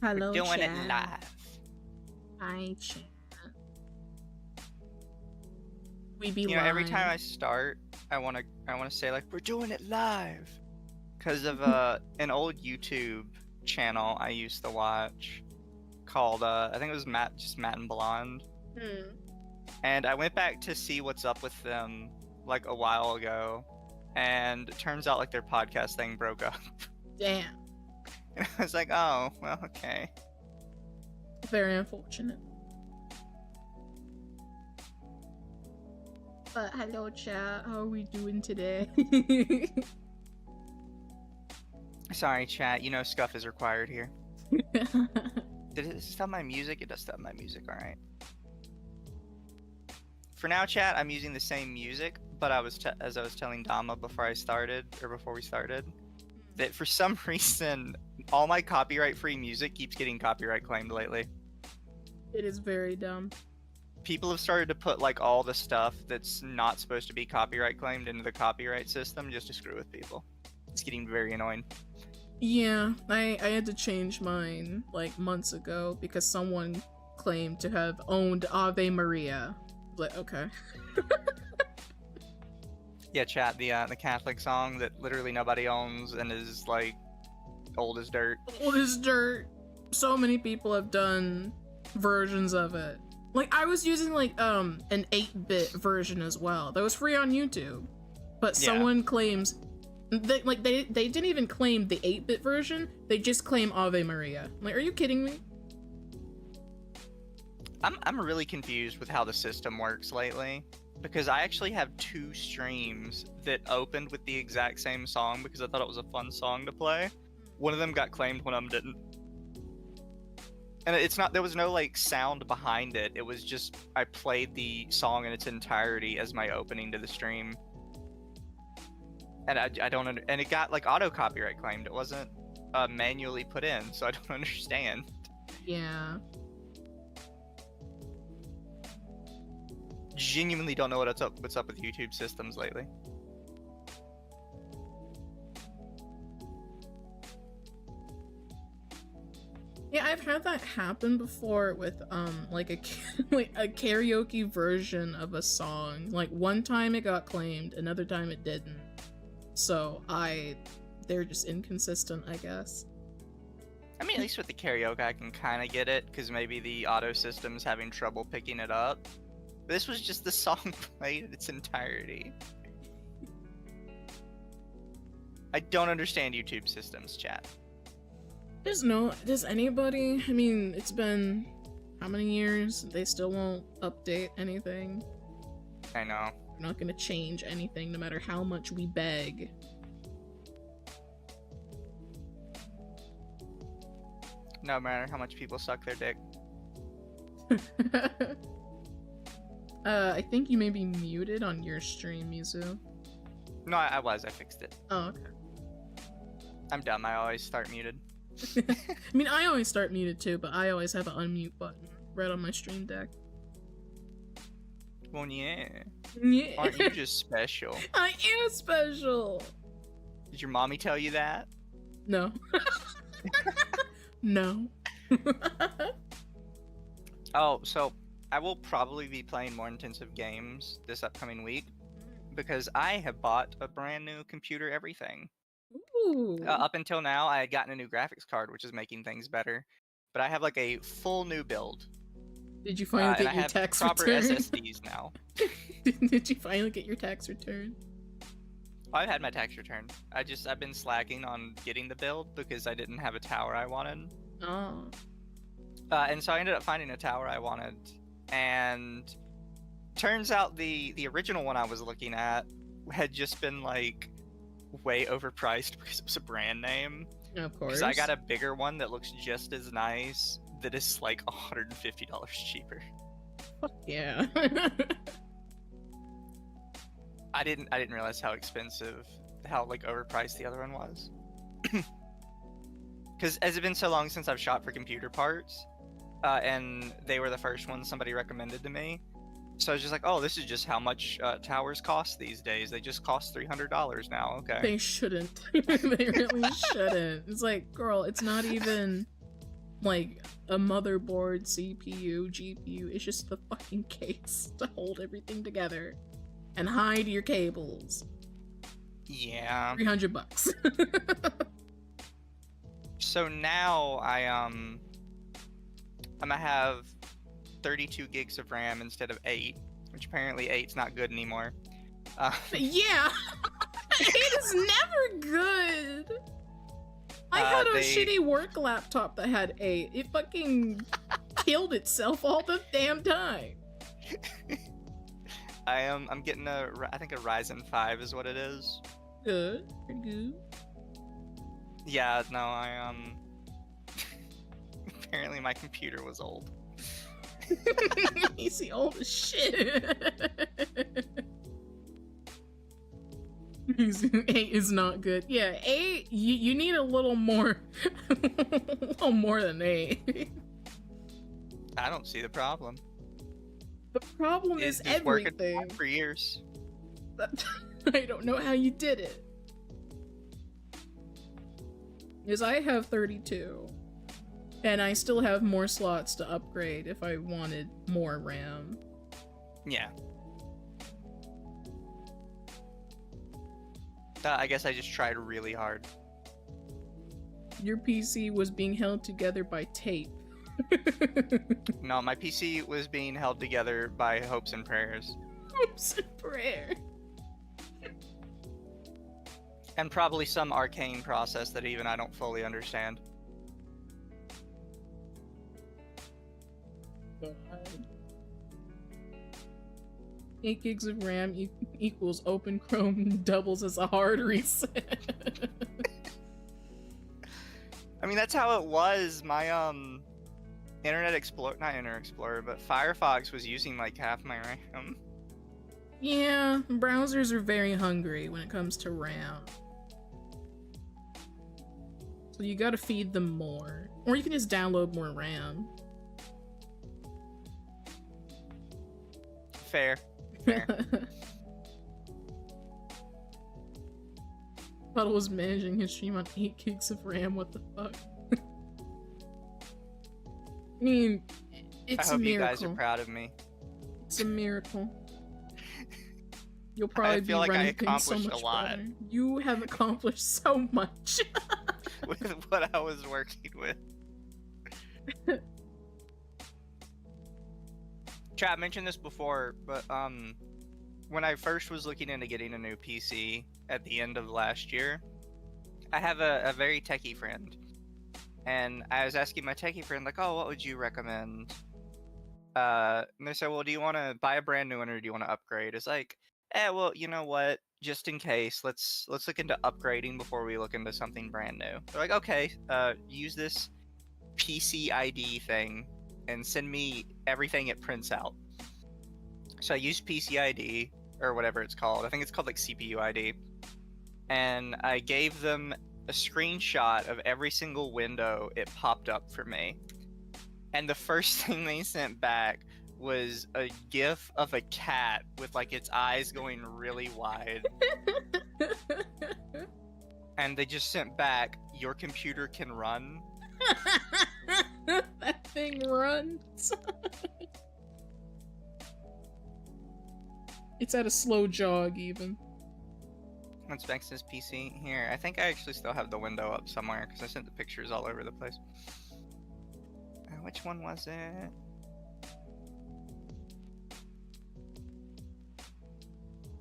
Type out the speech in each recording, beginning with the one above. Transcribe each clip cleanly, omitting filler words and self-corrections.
Hello, We're doing chat. it live. Hi, chat. We be You know, live. every time I start, I wanna say like we're doing it live, because of an old YouTube channel I used to watch called I think it was Matt and Blonde, and I went back to see what's up with them like a while ago, and it turns out like their podcast thing broke up. Damn. And I was like, oh well, okay. Very unfortunate. But hello, chat. How are we doing today? Sorry, chat. You know, scuff is required here. Did it stop my music? It does stop my music. All right. For now, chat, I'm using the same music, but as I was telling Dama before we started, that for some reason, all my copyright-free music keeps getting copyright claimed lately. It is very dumb. People have started to put like all the stuff that's not supposed to be copyright claimed into the copyright system just to screw with people. It's getting very annoying. Yeah, I had to change mine like months ago because someone claimed to have owned Ave Maria. Like, okay. Yeah, chat, the Catholic song that literally nobody owns and is like old as dirt. Old as dirt. So many people have done versions of it. Like, I was using like an 8-bit version as well. That was free on YouTube. But someone claims that, like, they didn't even claim the 8-bit version. They just claim Ave Maria. Like, are you kidding me? I'm really confused with how the system works lately, because I actually have 2 streams that opened with the exact same song because I thought it was a fun song to play. One of them got claimed, one of them didn't. And it's not, there was no like sound behind it. It was just, I played the song in its entirety as my opening to the stream. And I don't, and it got like auto copyright claimed. It wasn't manually put in, so I don't understand. Yeah. Genuinely don't know what's up with YouTube systems lately. Yeah, I've had that happen before with like a karaoke version of a song. Like, one time it got claimed, another time it didn't. So they're just inconsistent, I guess. I mean, at least with the karaoke I can kind of get it, because maybe the auto system's having trouble picking it up. This was just the song played in its entirety. I don't understand YouTube systems, chat. Does anybody? I mean, it's been how many years? They still won't update anything. I know. We're not gonna change anything no matter how much we beg. No matter how much people suck their dick. I think you may be muted on your stream, Mizu. No, I fixed it. Oh, okay. I'm dumb, I always start muted. I mean, I always start muted too, but I always have an unmute button right on my stream deck. Well, yeah. Yeah. Aren't you just special? I am special! Did your mommy tell you that? No. No. Oh, so I will probably be playing more intensive games this upcoming week, because I have bought a brand new computer everything. Ooh. Up until now, I had gotten a new graphics card, which is making things better. But I have like a full new build. Did you finally get your tax proper return? SSDs now. Did you finally get your tax return? I've had my tax return. I've been slacking on getting the build because I didn't have a tower I wanted. Oh. And so I ended up finding a tower I wanted. And turns out the original one I was looking at had just been like way overpriced because it was a brand name. Of course. Because I got a bigger one that looks just as nice that is like $150 cheaper. Fuck yeah. I didn't realize how expensive, how like overpriced the other one was. Because as it's been so long since I've shot for computer parts, and they were the first ones somebody recommended to me. So I was just like, oh, this is just how much towers cost these days. They just cost $300 now. Okay. They shouldn't. They really shouldn't. It's like, girl, it's not even like a motherboard, CPU, GPU. It's just the fucking case to hold everything together and hide your cables. Yeah. $300. So now I'm gonna have 32 gigs of RAM instead of 8, which apparently 8's not good anymore. Yeah, 8 is never good. I had a shitty work laptop that had 8. It fucking killed itself all the damn time. I'm getting I think a Ryzen 5 is what it is. Good, pretty good. Yeah, no, apparently my computer was old. He's the old as shit. 8 is not good. Yeah, 8, you need a little more, a little more than 8. I don't see the problem. The problem is everything. For years. I don't know how you did it. Because I have 32. And I still have more slots to upgrade if I wanted more RAM. Yeah. I guess I just tried really hard. Your PC was being held together by tape. No, my PC was being held together by hopes and prayers. Hopes and prayer. And probably some arcane process that even I don't fully understand. God. 8 gigs of RAM equals open Chrome doubles as a hard reset. I mean, that's how it was. My Internet Explorer, not Internet Explorer, but Firefox was using like half my RAM. Yeah, browsers are very hungry when it comes to RAM. So you gotta feed them more. Or you can just download more RAM. Fair. Fair. Puddle was managing his stream on 8 gigs of RAM, what the fuck? I mean, it's a miracle. I hope you guys are proud of me. It's a miracle. You'll probably be running things so much better. You have accomplished so much. With what I was working with. Chat, I mentioned this before, but when I first was looking into getting a new PC at the end of last year, I have a very techie friend. And I was asking my techie friend, like, oh, what would you recommend? And they said, well, do you want to buy a brand new one or do you want to upgrade? It's like, well, you know what? Just in case, let's look into upgrading before we look into something brand new. They're like, okay, use this PC ID thing and send me everything it prints out. So I used PC ID, or whatever it's called. I think it's called like CPU ID. And I gave them a screenshot of every single window it popped up for me. And the first thing they sent back was a gif of a cat with like its eyes going really wide. And they just sent back, your computer can run. That thing runs. It's at a slow jog even. Let's back to this PC here. I think I actually still have the window up somewhere because I sent the pictures all over the place. Which one was it?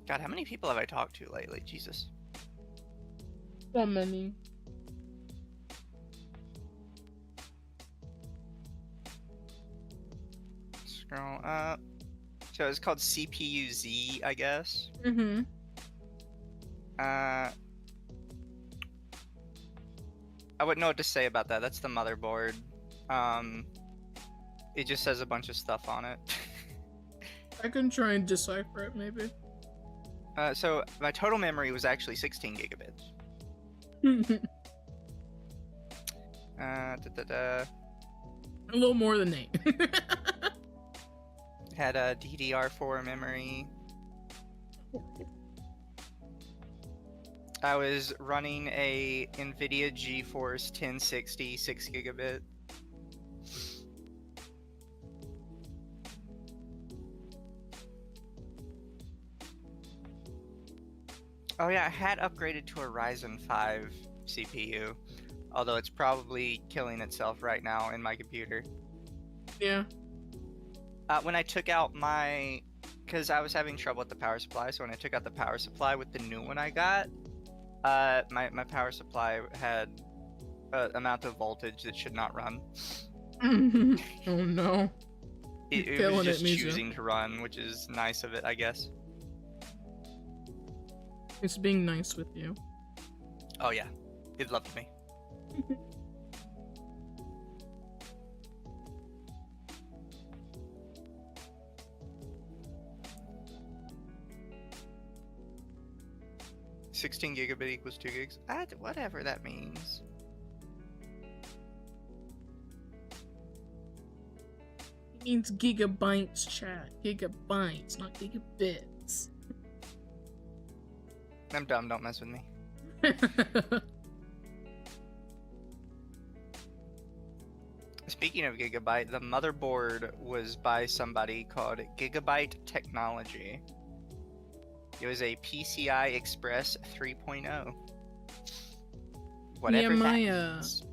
God, how many people have I talked to lately? Jesus. So many. Scroll up. So it's called CPU-Z, I guess. Mm-hmm. I wouldn't know what to say about that. That's the motherboard. It just says a bunch of stuff on it. I can try and decipher it, maybe. So my total memory was actually 16 gigabits. A little more than 8. Had a DDR4 memory. I was running a NVIDIA GeForce 1060 6 gigabit. Oh yeah, I had upgraded to a Ryzen 5 CPU, although it's probably killing itself right now in my computer. Yeah. When I took out because I was having trouble with the power supply, so when I took out the power supply with the new one I got, my power supply had an amount of voltage that should not run. Oh no. It was just choosing to run, which is nice of it, I guess. It's being nice with you. Oh yeah, it loved me. $16 gigabit equals 2 gigs. Whatever that means. It means gigabytes, chat. Gigabytes, not gigabits. I'm dumb, don't mess with me. Speaking of Gigabyte, the motherboard was by somebody called Gigabyte Technology. It was a PCI Express 3.0. Whatever that means.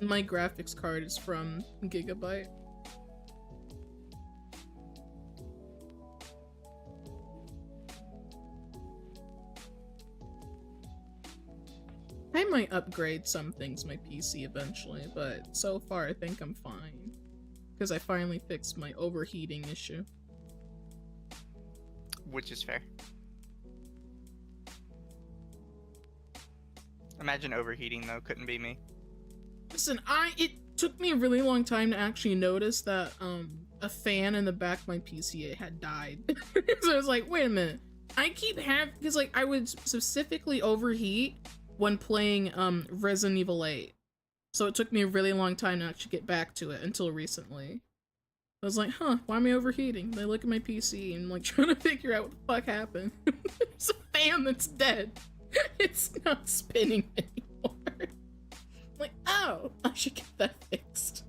My graphics card is from Gigabyte. I might upgrade some things my PC eventually, but so far I think I'm fine. Because I finally fixed my overheating issue. Which is fair. Imagine overheating though, couldn't be me. Listen, it took me a really long time to actually notice that a fan in the back of my PC had died. So I was like, wait a minute. I keep having, because like I would specifically overheat when playing Resident Evil 8. So it took me a really long time to actually get back to it until recently. I was like, huh, why am I overheating? I look at my PC and I'm like trying to figure out what the fuck happened. It's a fan that's dead. It's not spinning anymore. I'm like, oh, I should get that fixed.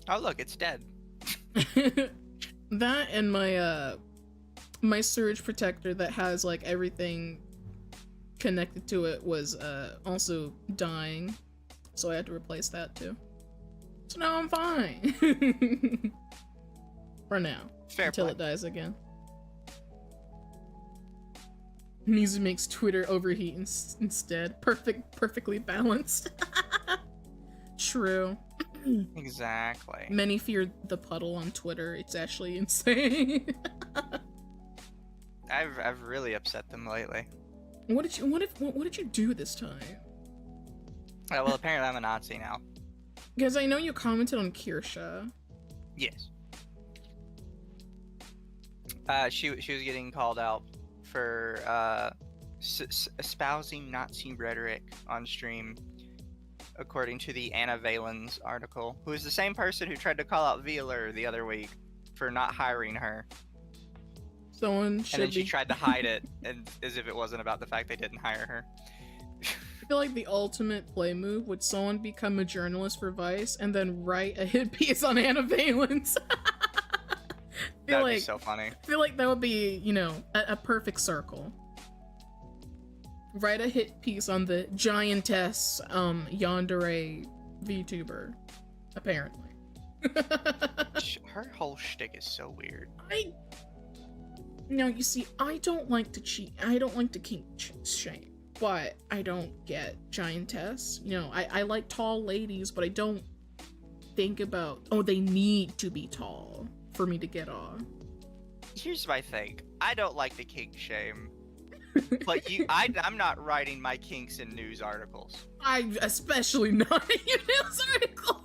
Oh look, it's dead. That and my my surge protector that has like everything connected to it was also dying, so I had to replace that too. So now I'm fine. For now. Fair until play. It dies again. Mizu makes Twitter overheat instead. Perfectly balanced. True. Exactly. Many fear the puddle on Twitter. It's actually insane. I've really upset them lately. What did you do this time? Oh, well, apparently I'm a Nazi now. Because I know you commented on Kirsha. Yes. She was getting called out for espousing Nazi rhetoric on stream, according to the Anna Valens article, who is the same person who tried to call out Wheeler the other week for not hiring her. Someone should And then she tried to hide it, and as if it wasn't about the fact they didn't hire her. I feel like the ultimate play move would someone become a journalist for Vice and then write a hit piece on Anna Valens. That'd be so funny. I feel like that would be, you know, a perfect circle. Write a hit piece on the giantess yandere VTuber, apparently. Her whole shtick is so weird. Now, you see, I don't like to cheat. I don't like to kink shame. But I don't get giantess. You know, I like tall ladies, but I don't think about, oh, they need to be tall for me to get on. Here's my thing. I don't like the kink shame. But I'm not writing my kinks in news articles. Especially not in your news article.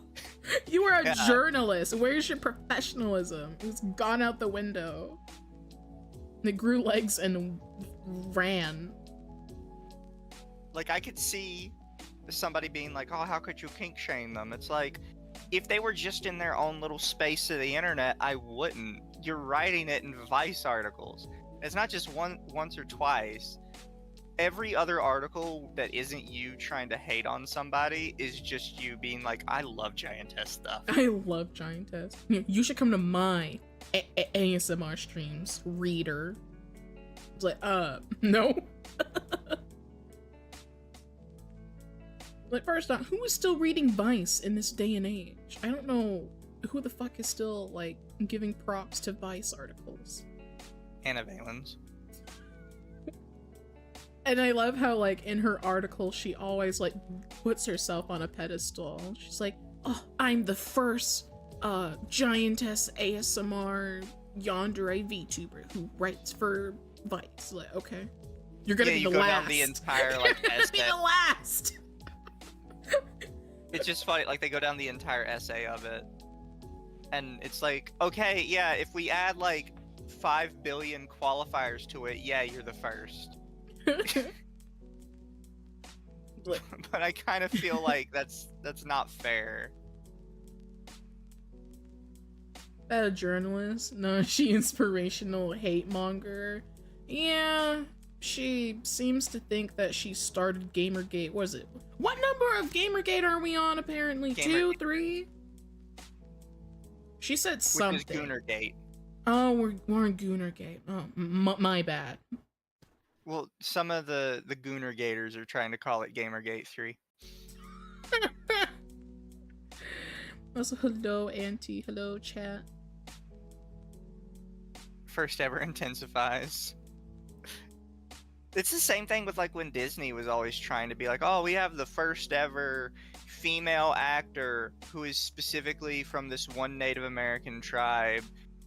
You are a journalist. Where's your professionalism? It's gone out the window. They grew legs and ran. Like, I could see somebody being like, oh, how could you kink shame them? It's like, if they were just in their own little space of the internet, I wouldn't. You're writing it in Vice articles. It's not just once or twice. Every other article that isn't you trying to hate on somebody is just you being like, I love giantess stuff. I love giantess. You should come to my ASMR streams, reader. It's like, no. Like, first off, who is still reading Vice in this day and age? I don't know who the fuck is still, like, giving props to Vice articles. Anna Valens. And I love how, like, in her article, she always, like, puts herself on a pedestal. She's like, oh, I'm the first, giantess ASMR yandere VTuber who writes for Vice. Like, okay. You're gonna be the last. Down the entire, like, You're gonna be the last! It's just funny, like, they go down the entire essay of it. And it's like, okay, yeah, if we add, like, 5 billion qualifiers to it, yeah, you're the first. But I kind of feel like that's not fair. A journalist? No, she inspirational hate monger. Yeah, she seems to think that she started Gamergate. What is it? What number of Gamergate are we on, apparently? 2, 3? She said something. Which is Goonergate. Oh, we're in Goonergate. Oh, my bad. Well, some of the Goonergaters are trying to call it Gamergate 3. Also, hello, Auntie. Hello, chat. First ever intensifies. It's the same thing with, like, when Disney was always trying to be like, oh, we have the first ever female actor who is specifically from this one Native American tribe,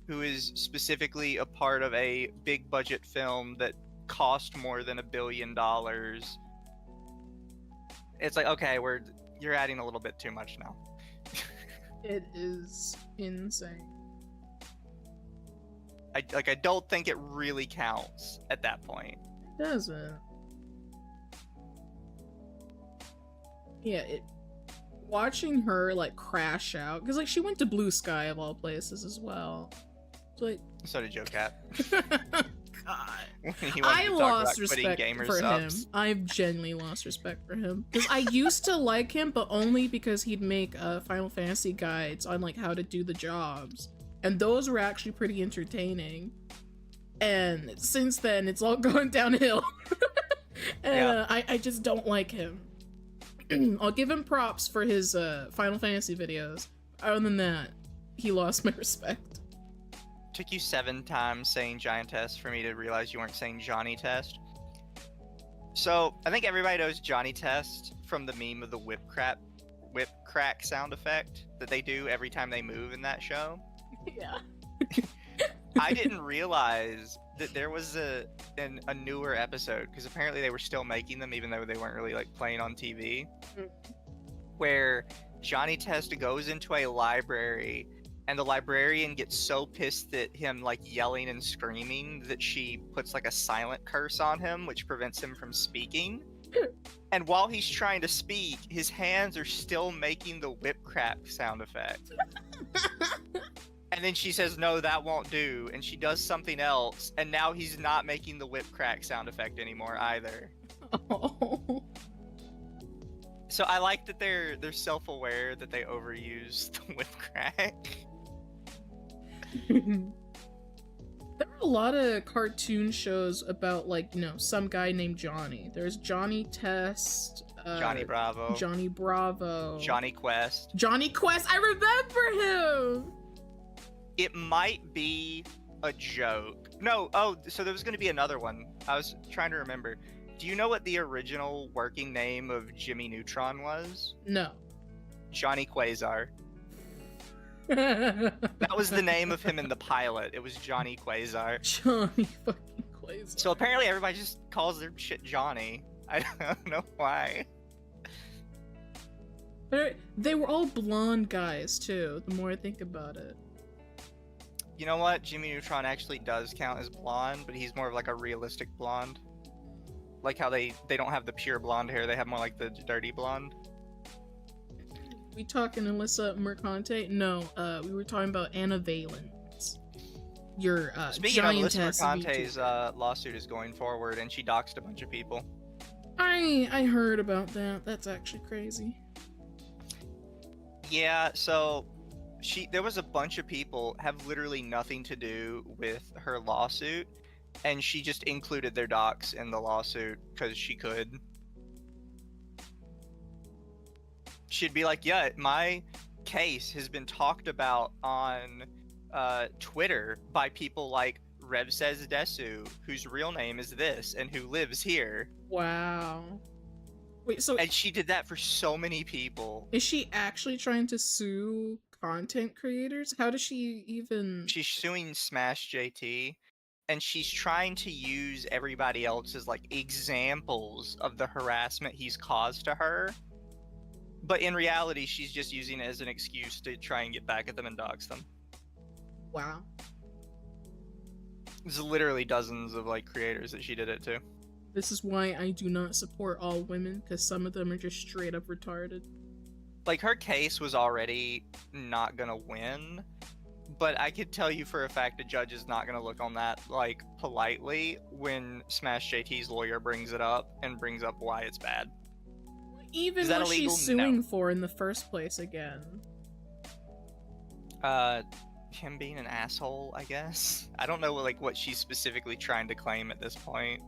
who is specifically a part of a big budget film that cost more than $1 billion. It's like, okay, you're adding a little bit too much now. It is insane. I don't think it really counts at that point. It doesn't. Yeah, watching her, like, crash out, because, like, she went to Blue Sky of all places as well. It's like, so did Joe Cat. God. I lost respect for him. I've genuinely lost respect for him. Because I used to like him, but only because he'd make Final Fantasy guides on, like, how to do the jobs. And those were actually pretty entertaining. And since then, it's all gone downhill. And yeah. I just don't like him. I'll give him props for his Final Fantasy videos. Other than that, he lost my respect. Took you 7 times saying Giantess for me to realize you weren't saying Johnny Test. So I think everybody knows Johnny Test from the meme of the whip crack sound effect that they do every time they move in that show. Yeah. I didn't realize that there was a newer episode, because apparently they were still making them even though they weren't really, like, playing on TV, where Johnny Test goes into a library and the librarian gets so pissed at him, like, yelling and screaming that she puts, like, a silent curse on him, which prevents him from speaking. And while he's trying to speak, his hands are still making the whip crack sound effect. And then she says, no, that won't do. And she does something else. And now he's not making the whip crack sound effect anymore either. Oh. So I like that they're self-aware that they overuse the whip crack. There are a lot of cartoon shows about, like, you know, some guy named Johnny. There's Johnny Test, Johnny Bravo. Johnny Bravo. Johnny Quest. Johnny Quest! I remember him! It might be a joke. No, oh, so there was going to be another one. I was trying to remember. Do you know what the original working name of Jimmy Neutron was? No. Johnny Quasar. That was the name of him in the pilot. It was Johnny Quasar. Johnny fucking Quasar. So apparently everybody just calls their shit Johnny. I don't know why. They were all blonde guys, too, the more I think about it. You know what? Jimmy Neutron actually does count as blonde, but he's more of, like, a realistic blonde. Like how they don't have the pure blonde hair, they have more like the dirty blonde. We talking Alyssa Mercante? No, we were talking about Anna Valens. Your Speaking of Alyssa Mercante's lawsuit is going forward, and she doxed a bunch of people. I heard about that. That's actually crazy. Yeah, so there was a bunch of people have literally nothing to do with her lawsuit, and she just included their docs in the lawsuit because she could. She'd be like, yeah, my case has been talked about on Twitter by people like Rev Says Desu, whose real name is this and who lives here. Wow. Wait, so and she did that for so many people. is she actually trying to sue content creators? How does she even... She's suing Smash JT, and she's trying to use everybody else as like examples of the harassment he's caused to her. But in reality, she's just using it as an excuse to try and get back at them and dox them. Wow. There's literally dozens of like creators that she did it to. This is why I do not support all women, because some of them are just straight up retarded. Like, her case was already not gonna win, but I could tell you for a fact the judge is not gonna look on that, like, politely when Smash JT's lawyer brings it up and brings up why it's bad. Even what she's suing for in the first place again. Him being an asshole, I guess. I don't know, like, what she's specifically trying to claim at this point.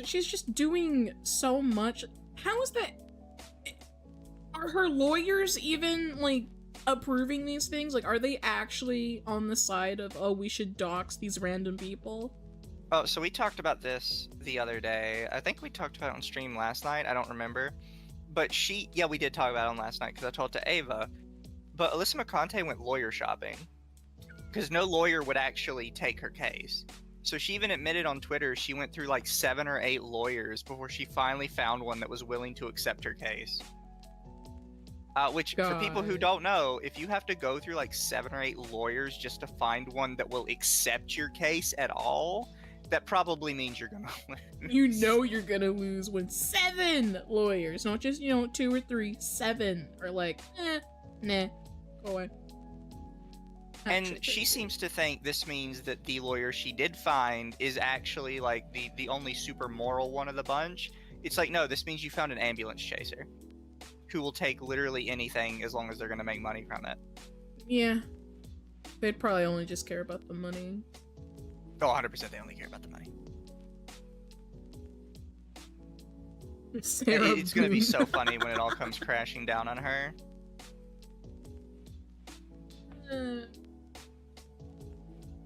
She's just doing so much. How is that? Are her lawyers even, like, approving these things? Like, are they actually on the side of, oh, we should dox these random people? Oh, so we talked about this the other day. I think we talked about it on stream last night. I don't remember. But yeah, we did talk about it on last night because I told it to Ava. But Alyssa McConte went lawyer shopping because no lawyer would actually take her case. So she even admitted on Twitter she went through like 7 or 8 lawyers before she finally found one that was willing to accept her case. Which, for people who don't know, if you have to go through like 7 or 8 lawyers just to find one that will accept your case at all, that probably means you're gonna lose. You know you're gonna lose when 7 lawyers, not just, 2 or 3, 7 are like, nah, go away. And she seems to think this means that the lawyer she did find is actually like the only super moral one of the bunch. It's like, no, this means you found an ambulance chaser who will take literally anything as long as they're going to make money from it. Yeah. They'd probably only just care about the money. Oh, 100% they only care about the money. It's going to be so funny when it all comes crashing down on her.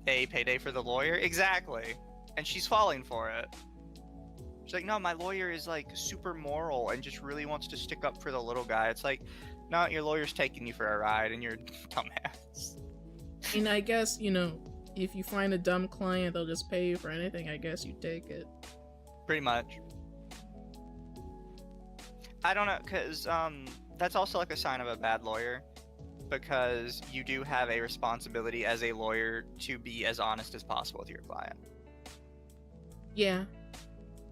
A payday for the lawyer? Exactly. And she's falling for it. She's like, no, my lawyer is like super moral and just really wants to stick up for the little guy. It's like, no, your lawyer's taking you for a ride and you're a dumbass. And I guess, if you find a dumb client, they'll just pay you for anything. I guess you take it. Pretty much. I don't know, because that's also like a sign of a bad lawyer. Because you do have a responsibility as a lawyer to be as honest as possible with your client. Yeah.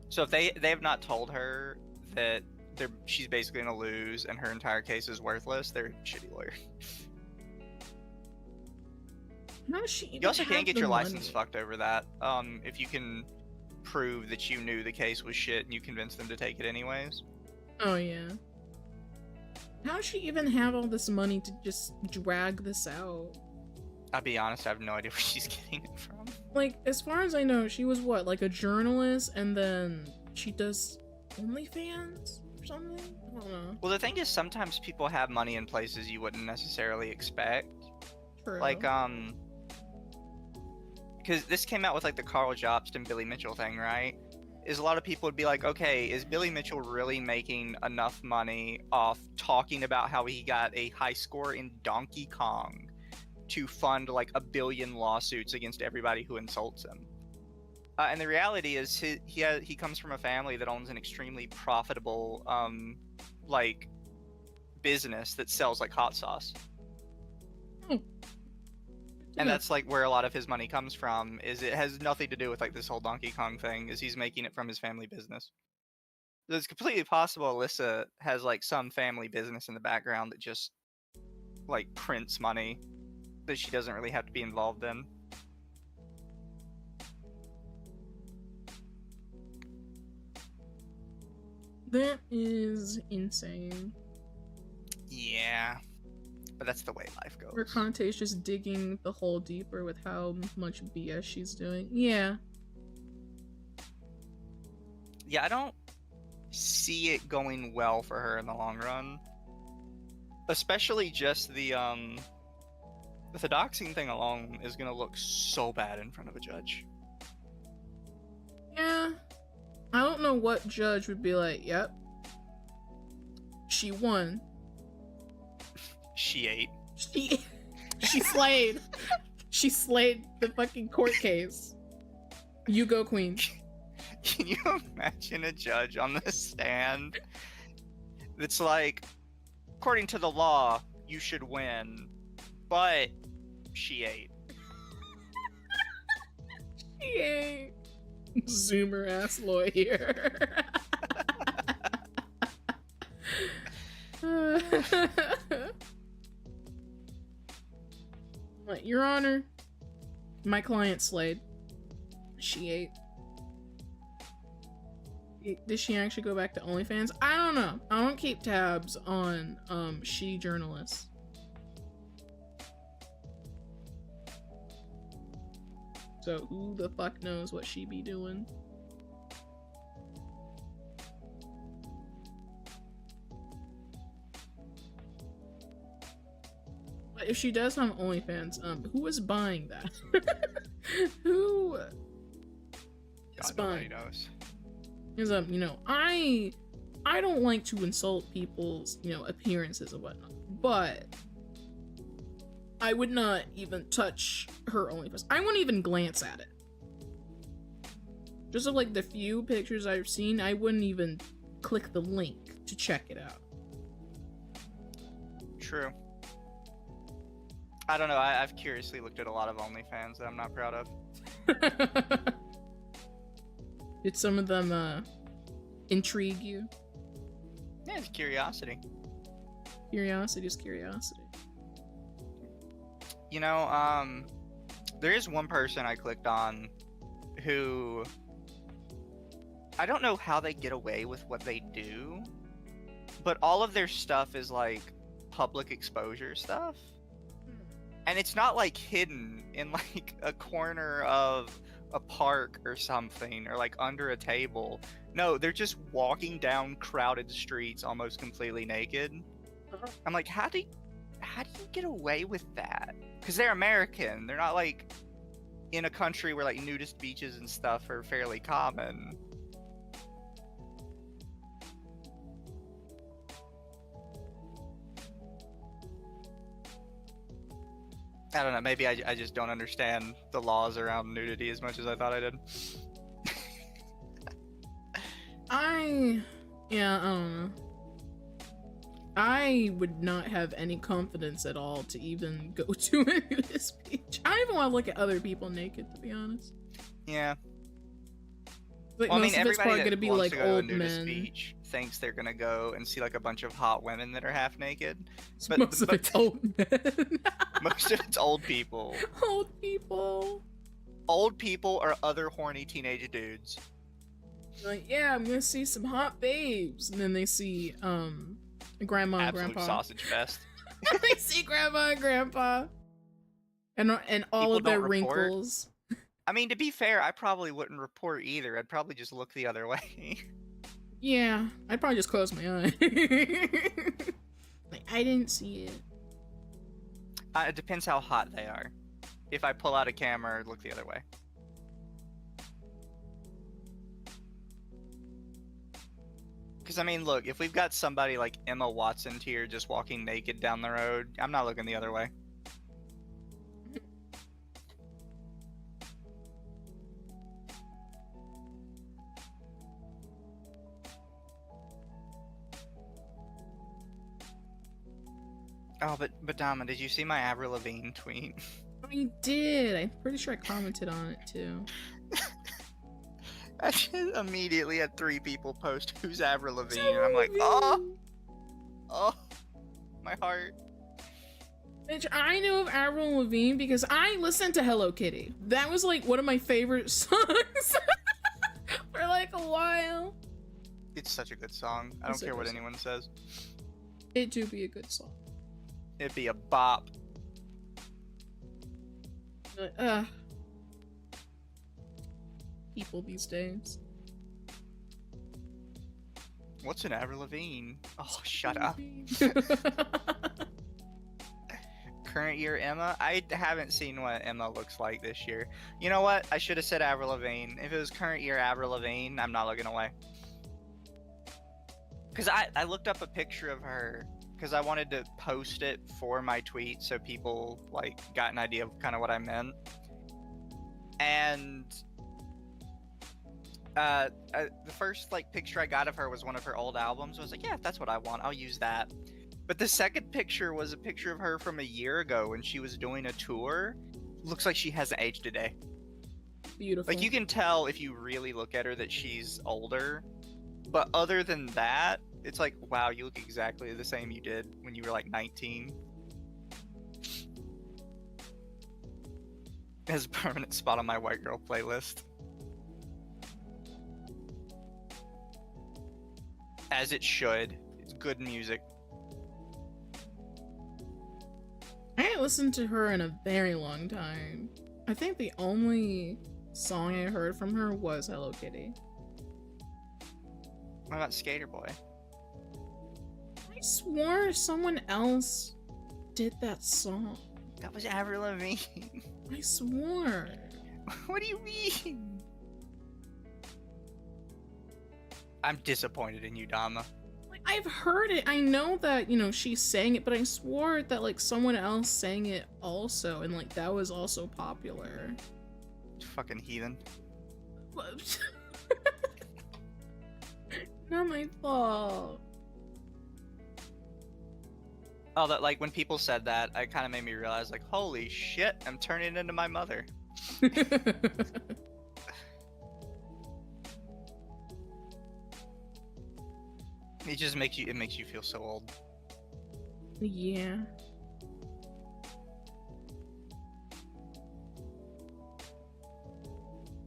So if they have not told her that she's basically gonna lose and her entire case is worthless, they're a shitty lawyer. No, she. You also can't get your license fucked over that. If you can prove that you knew the case was shit and you convinced them to take it anyways. Oh yeah. How does she even have all this money to just drag this out? I'll be honest, I have no idea where she's getting it from. Like, as far as I know, she was what, like a journalist, and then she does OnlyFans or something? I don't know. Well, the thing is, sometimes people have money in places you wouldn't necessarily expect. True. Like, because this came out with like the Carl Jobst and Billy Mitchell thing, right? Is a lot of people would be like, okay, is Billy Mitchell really making enough money off talking about how he got a high score in Donkey Kong to fund like 1 billion lawsuits against everybody who insults him? And the reality is he comes from a family that owns an extremely profitable like business that sells like hot sauce. And that's like where a lot of his money comes from. Is it has nothing to do with like this whole Donkey Kong thing. Is he's making it from his family business. So it's completely possible Alyssa has like some family business in the background that just like prints money that she doesn't really have to be involved in. That is insane. Yeah. But that's the way life goes. Conte's just digging the hole deeper with how much BS she's doing. Yeah. Yeah, I don't see it going well for her in the long run. Especially just the doxing thing alone is gonna look so bad in front of a judge. Yeah. I don't know what judge would be like, yep. She won. She ate. She slayed. She slayed the fucking court case. You go, queen. Can you imagine a judge on the stand that's like, according to the law, you should win, but she ate. She ate. Zoomer ass lawyer. Your Honor, my client slayed. She ate. Did she actually go back to OnlyFans? I don't know. I don't keep tabs on she journalists. So who the fuck knows what she be doing? But if she does have OnlyFans, who is buying that? Who is buying? Knows. Because you know, I don't like to insult people's, you know, appearances and whatnot, but I would not even touch her OnlyFans. I wouldn't even glance at it. Just of like the few pictures I've seen, I wouldn't even click the link to check it out. True. I don't know. I've curiously looked at a lot of OnlyFans that I'm not proud of. Did some of them intrigue you? Yeah, it's curiosity. Curiosity is curiosity. You know, there is one person I clicked on who I don't know how they get away with what they do, but all of their stuff is like public exposure stuff. And it's not like hidden in like a corner of a park or something, or like under a table. No, they're just walking down crowded streets almost completely naked. I'm like, how do you get away with that? Because they're American. They're not like in a country where like nudist beaches and stuff are fairly common. I don't know, maybe I just don't understand the laws around nudity as much as I thought I did. I don't know. I would not have any confidence at all to even go to a nudist beach. I don't even want to look at other people naked, to be honest. Yeah. Like, well, most of it's probably gonna be like old men. Beach thinks they're gonna go and see like a bunch of hot women that are half naked. But most of it's old men. Most of it's old people. Old people. Old people are other horny teenage dudes. Like, yeah, I'm gonna see some hot babes, and then they see grandma and Absolute grandpa. Sausage fest. They see grandma and grandpa, and all People of their don't report. wrinkles. I mean, to be fair, I probably wouldn't report either. I'd probably just look the other way. Yeah, I'd probably just close my eye. Like, I didn't see it. It depends how hot they are. If I pull out a camera, look the other way. Because, I mean, look, if we've got somebody like Emma Watson here just walking naked down the road, I'm not looking the other way. Oh, but Dama, did you see my Avril Lavigne tweet? I did. I'm pretty sure I commented on it too. I just immediately had 3 people post who's Avril Lavigne, and I'm like, oh, my heart. Bitch, I know of Avril Lavigne because I listened to Hello Kitty. That was like one of my favorite songs for like a while. It's such a good song. I don't care what anyone says. It do be a good song. It'd be a bop. People these days. What's an Avril Lavigne? Oh, shut up. Current year Emma? I haven't seen what Emma looks like this year. You know what? I should have said Avril Lavigne. If it was current year Avril Lavigne, I'm not looking away. Because I looked up a picture of her because I wanted to post it for my tweet so people like got an idea of kind of what I meant. And the first like picture I got of her was one of her old albums. I was like, yeah, that's what I want. I'll use that. But the second picture was a picture of her from a year ago when she was doing a tour. Looks like she hasn't aged a day. Beautiful. Like you can tell if you really look at her that she's older. But other than that, it's like, wow, you look exactly the same you did when you were like 19. It has a permanent spot on my white girl playlist. As it should. It's good music. I ain't listened to her in a very long time. I think the only song I heard from her was Hello Kitty. What about Skater Boy? I swore someone else did that song. That was Avril Lavigne. I swore. What do you mean? I'm disappointed in you, Dama. Like, I've heard it. I know that, you know, she sang it, but I swore that, like, someone else sang it also, and, like, that was also popular. Fucking heathen. Not my fault. Oh, that like when people said that, it kind of made me realize, like, holy shit, I'm turning into my mother. It just makes you feel so old. Yeah.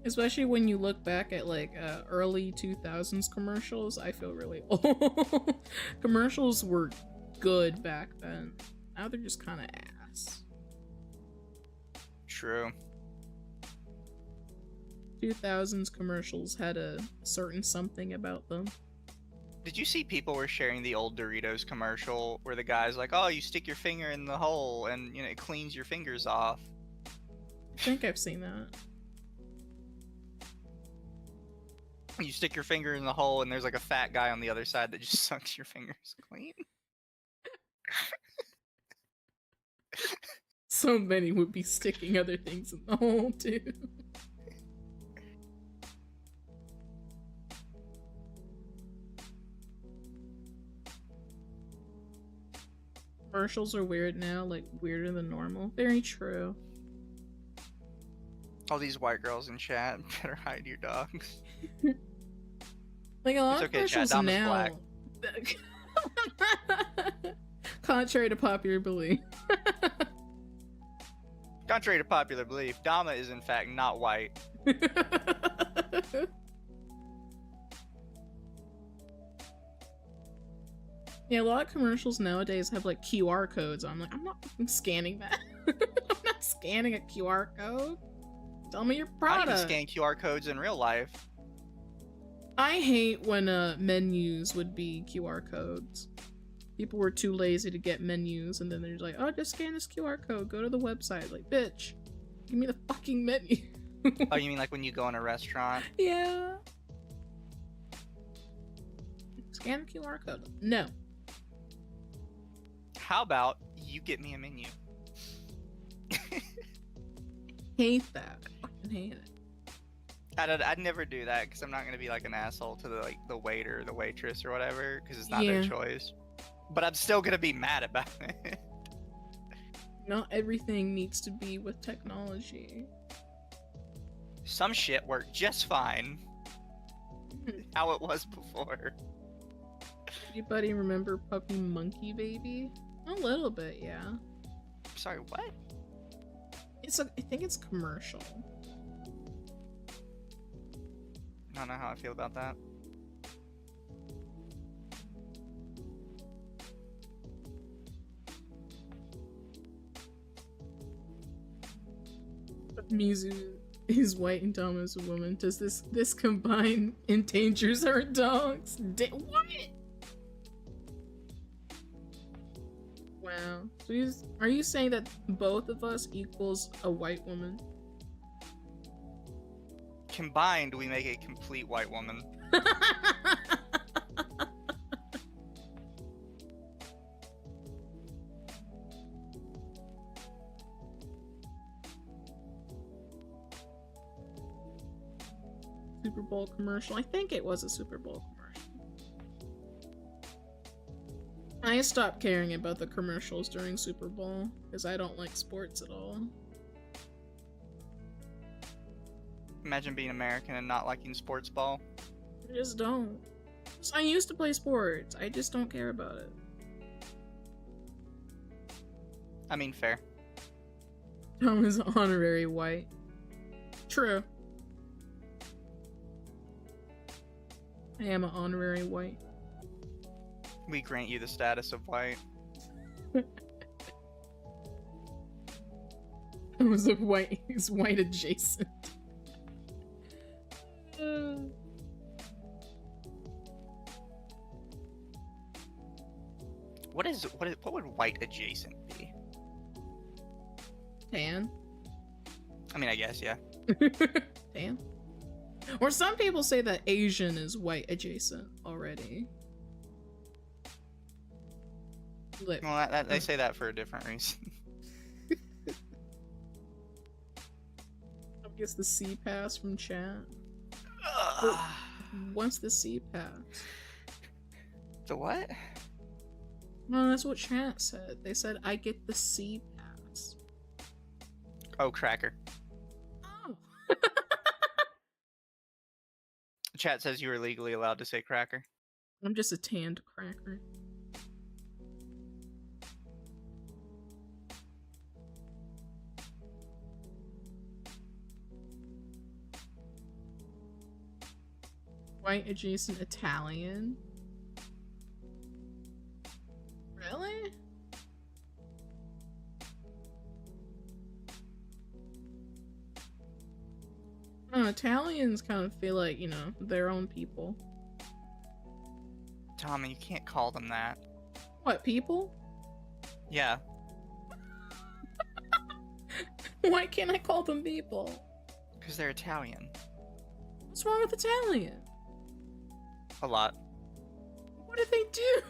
Especially when you look back at like early 2000s commercials, I feel really old. Commercials were good back then. Now they're just kind of ass. True. 2000s commercials had a certain something about them. Did you see people were sharing the old Doritos commercial where the guy's like, oh, you stick your finger in the hole and, you know, it cleans your fingers off? I think I've seen that. You stick your finger in the hole and there's like a fat guy on the other side that just sucks your fingers clean. So many would be sticking other things in the hole too. Commercials are weird now, like weirder than normal. Very true. All these white girls in chat better hide your dogs. Like a lot It's of okay, chat. commercials Dama's now. black. Contrary to popular belief. Contrary to popular belief, Dama is in fact not white. Yeah, a lot of commercials nowadays have like QR codes. I'm like, I'm not fucking scanning that. I'm not scanning a QR code. Tell me your I product. don't even scan QR codes in real life. I hate when menus would be QR codes. People were too lazy to get menus, and then they're just like, oh, just scan this QR code, go to the website. Like, bitch, give me the fucking menu. Oh, you mean like when you go in a restaurant? Yeah. Scan the QR code. No. How about you get me a menu? Hate that. I fucking hate it. I'd never do that because I'm not gonna be like an asshole to the waiter, the waitress, or whatever, because it's not their choice. But I'm still gonna be mad about it. Not everything needs to be with technology. Some shit worked just fine. How it was before. Anybody remember Puppy Monkey Baby? A little bit, yeah. Sorry, what? I think it's commercial. I don't know how I feel about that. Mizu is white and Dama is a woman. Does this combine endangers our dogs? What? Wow. So are you saying that both of us equals a white woman? Combined, we make a complete white woman. Super Bowl commercial. I think it was a Super Bowl commercial. I stopped caring about the commercials during Super Bowl because I don't like sports at all. Imagine being American and not liking sports ball. I just don't. I used to play sports. I just don't care about it. I mean, fair. Tom is honorary white. True. I am an honorary white. We grant you the status of white. I was a white. He's white adjacent. What would white adjacent be? Tan. I mean, I guess, yeah. Tan. Or some people say that Asian is white adjacent already. Well, they say that for a different reason. I guess the C pass from chat. What's the C pass? The what? No, that's what chat said. They said I get the C pass. Oh, cracker. Oh. Chat says you are legally allowed to say cracker. I'm just a tanned cracker. White adjacent Italian? Really? Oh, Italians kind of feel like, you know, their own people. Tommy, you can't call them that. What, people? Yeah. Why can't I call them people? Because they're Italian. What's wrong with Italian? A lot. What did they do?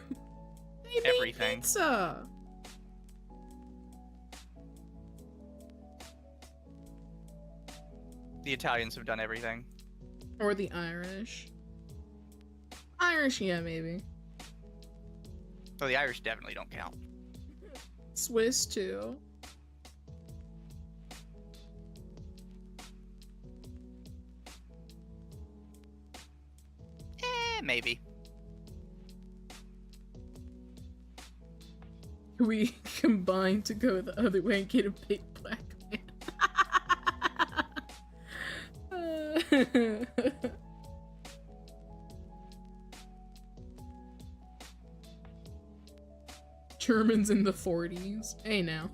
They made Everything. Pizza. The Italians have done everything. Or the Irish. Irish, yeah, maybe. Well, the Irish definitely don't count. Swiss, too. Maybe. We combine to go the other way and get a big black man. Germans in the 40s. Hey, now.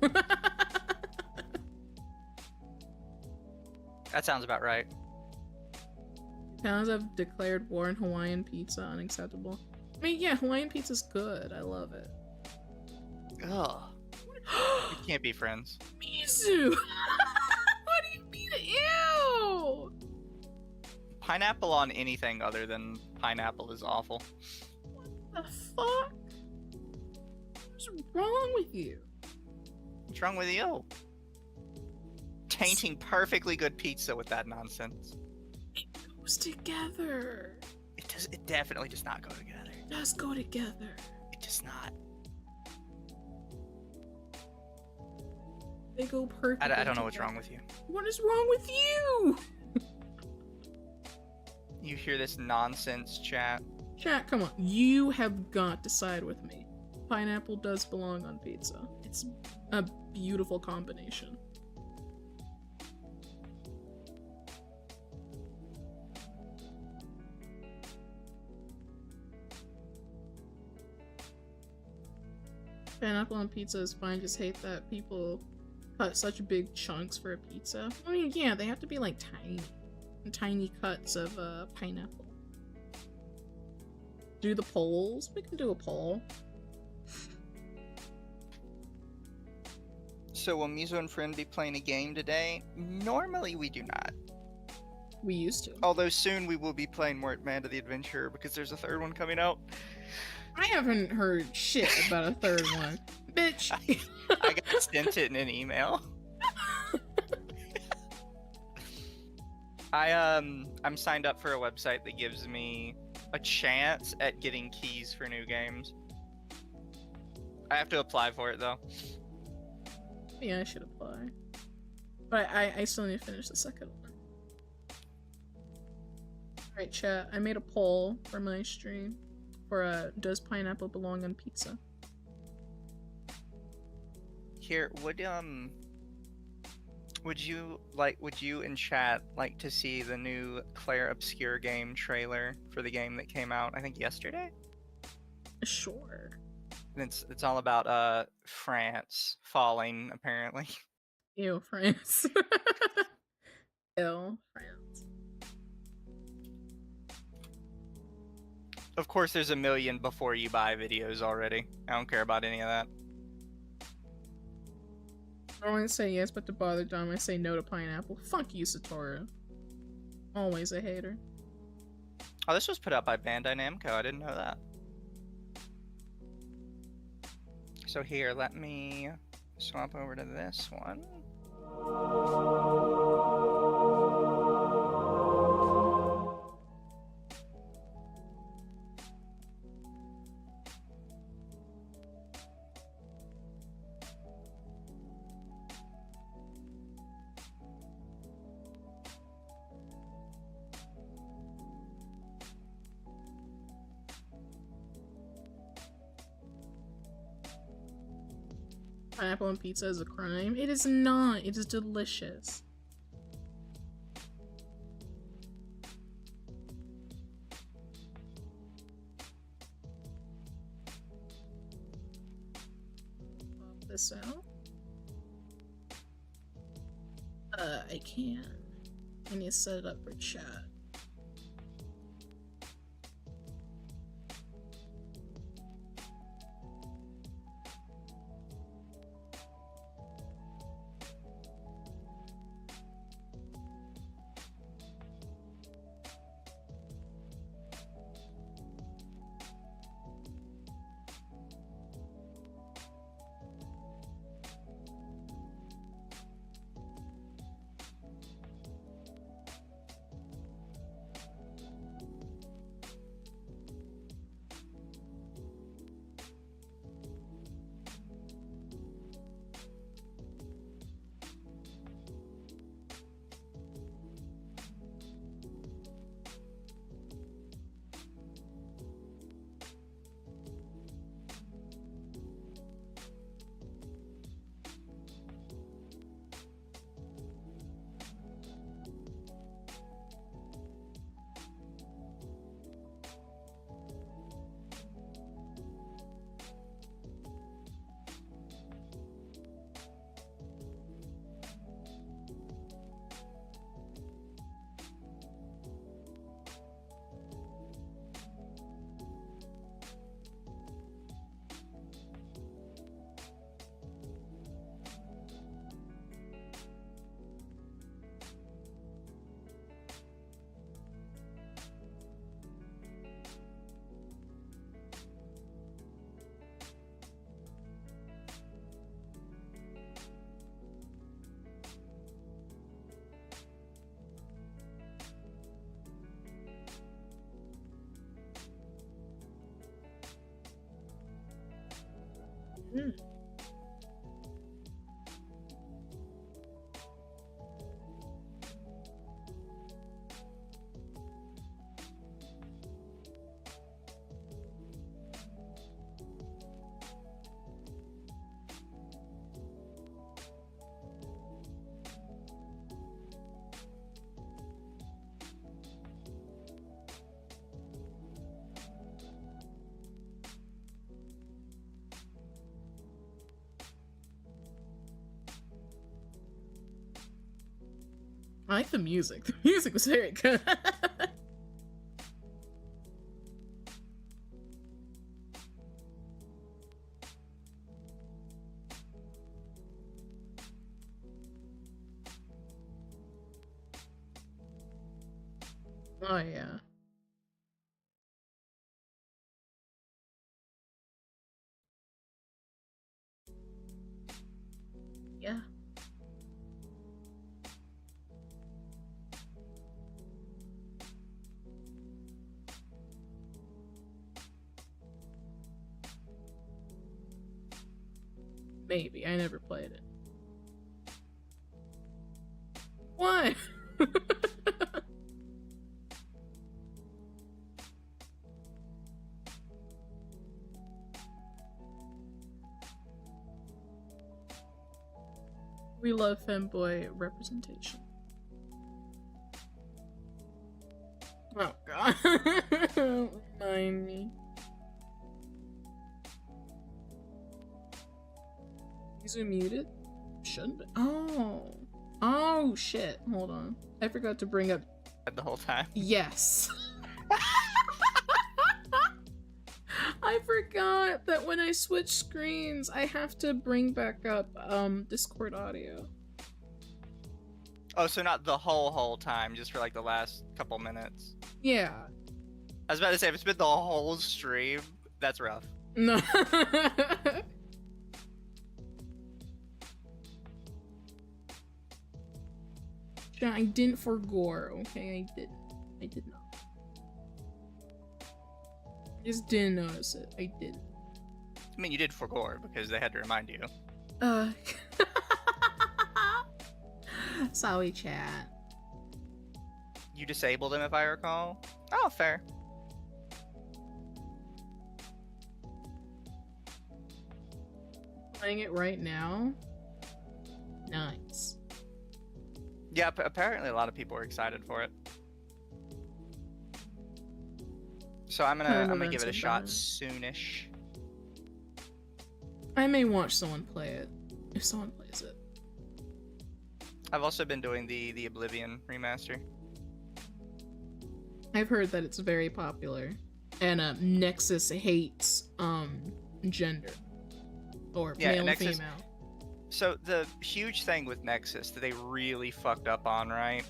That sounds about right. Towns have declared war on Hawaiian pizza unacceptable. I mean, yeah, Hawaiian pizza's good. I love it. Ugh. We can't be friends. Mizu! What do you mean? Ew! Pineapple on anything other than pineapple is awful. What the fuck? What's wrong with you? What's wrong with you? Tainting perfectly good pizza with that nonsense. It goes together. It definitely does not go together. It does go together. It does not. They go perfectly I don't know what's wrong with you. What is wrong with you? You hear this nonsense, chat? Chat, come on. You have got to side with me. Pineapple does belong on pizza. It's a beautiful combination. Pineapple on pizza is fine, just hate that people cut such big chunks for a pizza. I mean, yeah, they have to be like tiny cuts of pineapple. Do the polls? We can do a poll. So will Mizu and Friend be playing a game today? Normally we do not. We used to. Although soon we will be playing more at Man of the Adventure because there's a third one coming out. I haven't heard shit about a third one. Bitch. I got sent it in an email. I'm signed up for a website that gives me a chance at getting keys for new games. I have to apply for it though. Yeah, I should apply. But I still need to finish the second one. Alright, chat. I made a poll for my stream for does pineapple belong on pizza? Here, would you in chat like to see the new Claire Obscure game trailer for the game that came out I think yesterday? Sure. And it's all about France falling apparently. Ew, France. Ew, France. Of course there's a million before you buy videos already. I don't care about any of that. I want to say yes, but to bother Dom, I say no to pineapple. Fuck you, Satoru. Always a hater. Oh, this was put out by Bandai Namco. I didn't know that. So here, let me swap over to this one. Pineapple on pizza is a crime. It is not. It is delicious. Pop this out. I can. I need to set it up for chat. Mm. I like the music. The music was very good. Oh yeah. Yeah. Maybe. I never played it. What? We love femboy representation. Oh god. Remind me. Mizu muted? Shouldn't be. Oh. Oh shit. Hold on. I forgot to bring up The whole time. Yes. I forgot that when I switch screens, I have to bring back up Discord audio. Oh, so not the whole time, just for like the last couple minutes. Yeah. I was about to say, if it's been the whole stream, that's rough. No. I didn't for gore, okay? I did not. I just didn't notice it. I didn't. I mean, you did for gore, because they had to remind you. Sorry, chat. You disabled him, if I recall? Oh, fair. Playing it right now? Nice. Yeah, apparently a lot of people are excited for it. So I'm gonna give it a shot soonish. I may watch someone play it, if someone plays it. I've also been doing the Oblivion remaster. I've heard that it's very popular, and Nexus hates gender or male and female. So the huge thing with Nexus that they really fucked up on, right,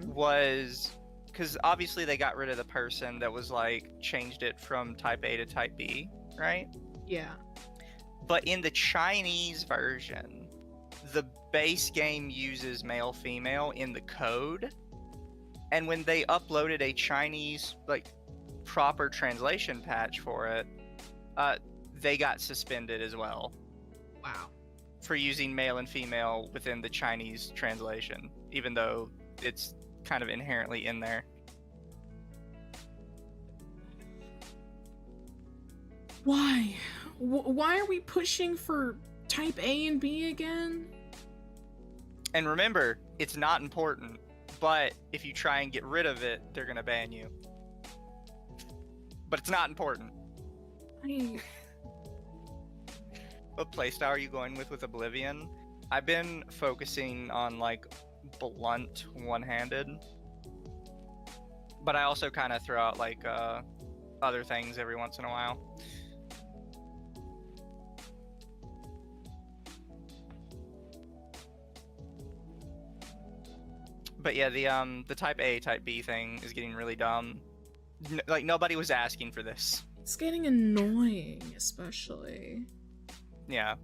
was because obviously they got rid of the person that was like changed it from type A to type B, right? Yeah. But in the Chinese version, the base game uses male female in the code, and when they uploaded a Chinese like proper translation patch for it, they got suspended as well. Wow. For using male and female within the Chinese translation, even though it's kind of inherently in there. Why? Why are we pushing for type A and B again? And remember, it's not important, but if you try and get rid of it, they're gonna ban you. But it's not important. What playstyle are you going with Oblivion? I've been focusing on like blunt one-handed, but I also kind of throw out like other things every once in a while. But yeah, the type A, type B thing is getting really dumb. Like nobody was asking for this. It's getting annoying, especially. Yeah.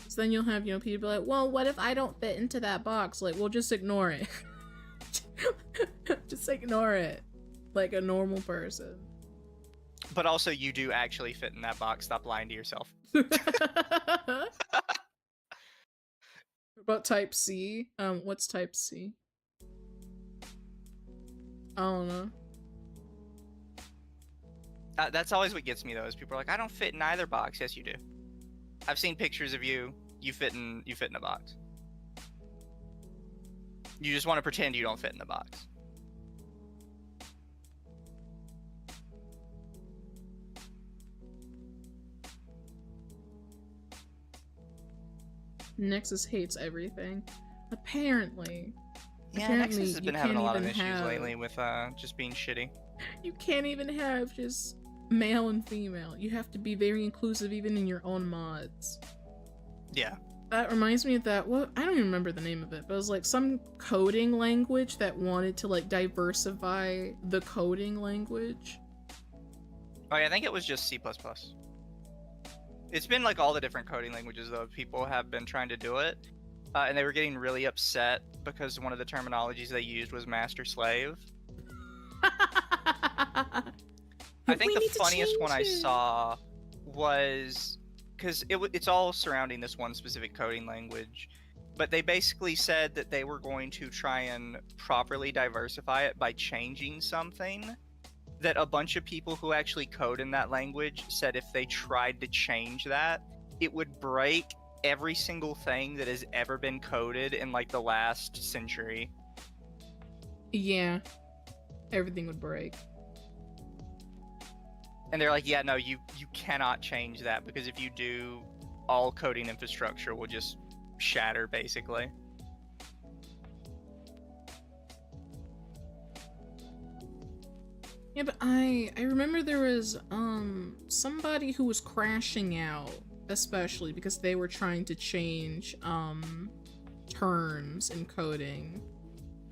So then you'll have, people like, well, what if I don't fit into that box? Like, well, just ignore it. Just ignore it. Like a normal person. But also, you do actually fit in that box. Stop lying to yourself. About type C? What's type C? I don't know. That's always what gets me though, is people are like, I don't fit in either box. Yes, you do. I've seen pictures of you. You fit in a box. You just want to pretend you don't fit in the box. Nexus hates everything. Apparently. Yeah, Apparently, Nexus has been you having a can't lot of even issues have- lately with just being shitty. You can't even have just male and female. You have to be very inclusive even in your own mods. Yeah. That reminds me of that, what, I don't even remember the name of it, but it was like some coding language that wanted to like diversify the coding language. Oh yeah, I think it was just C++. It's been like all the different coding languages though. People have been trying to do it, and they were getting really upset because one of the terminologies they used was master-slave. I think the funniest one I saw was because it's all surrounding this one specific coding language, but they basically said that they were going to try and properly diversify it by changing something that a bunch of people who actually code in that language said if they tried to change that, it would break every single thing that has ever been coded in like the last century. Yeah, everything would break. And they're like, yeah, no, you cannot change that, because if you do, all coding infrastructure will just shatter, basically. Yeah, but I remember there was somebody who was crashing out, especially because they were trying to change terms in coding,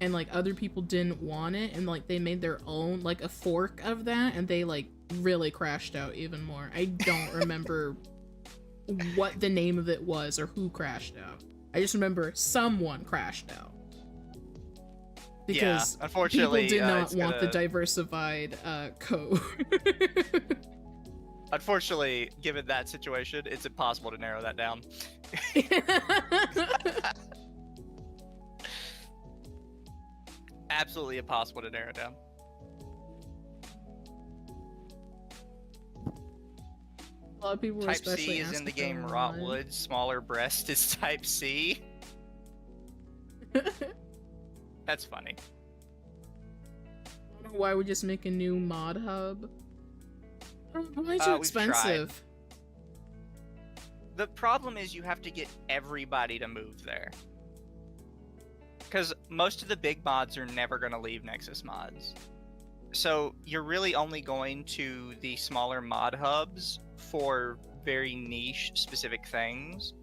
and like other people didn't want it, and like they made their own like a fork of that, and they like really crashed out even more. I don't remember what the name of it was or who crashed out. I just remember someone crashed out. Because yeah, unfortunately, people did not want the diversified code. Unfortunately, given that situation, it's impossible to narrow that down. Absolutely impossible to narrow down. A lot of people were Type especially C is in the game asking Rotwood. Smaller breast is Type C. That's funny. I don't know why we just make a new mod hub. Why too We've expensive? The problem is you have to get everybody to move there. Because most of the big mods are never going to leave Nexus mods. So you're really only going to the smaller mod hubs for very niche specific things.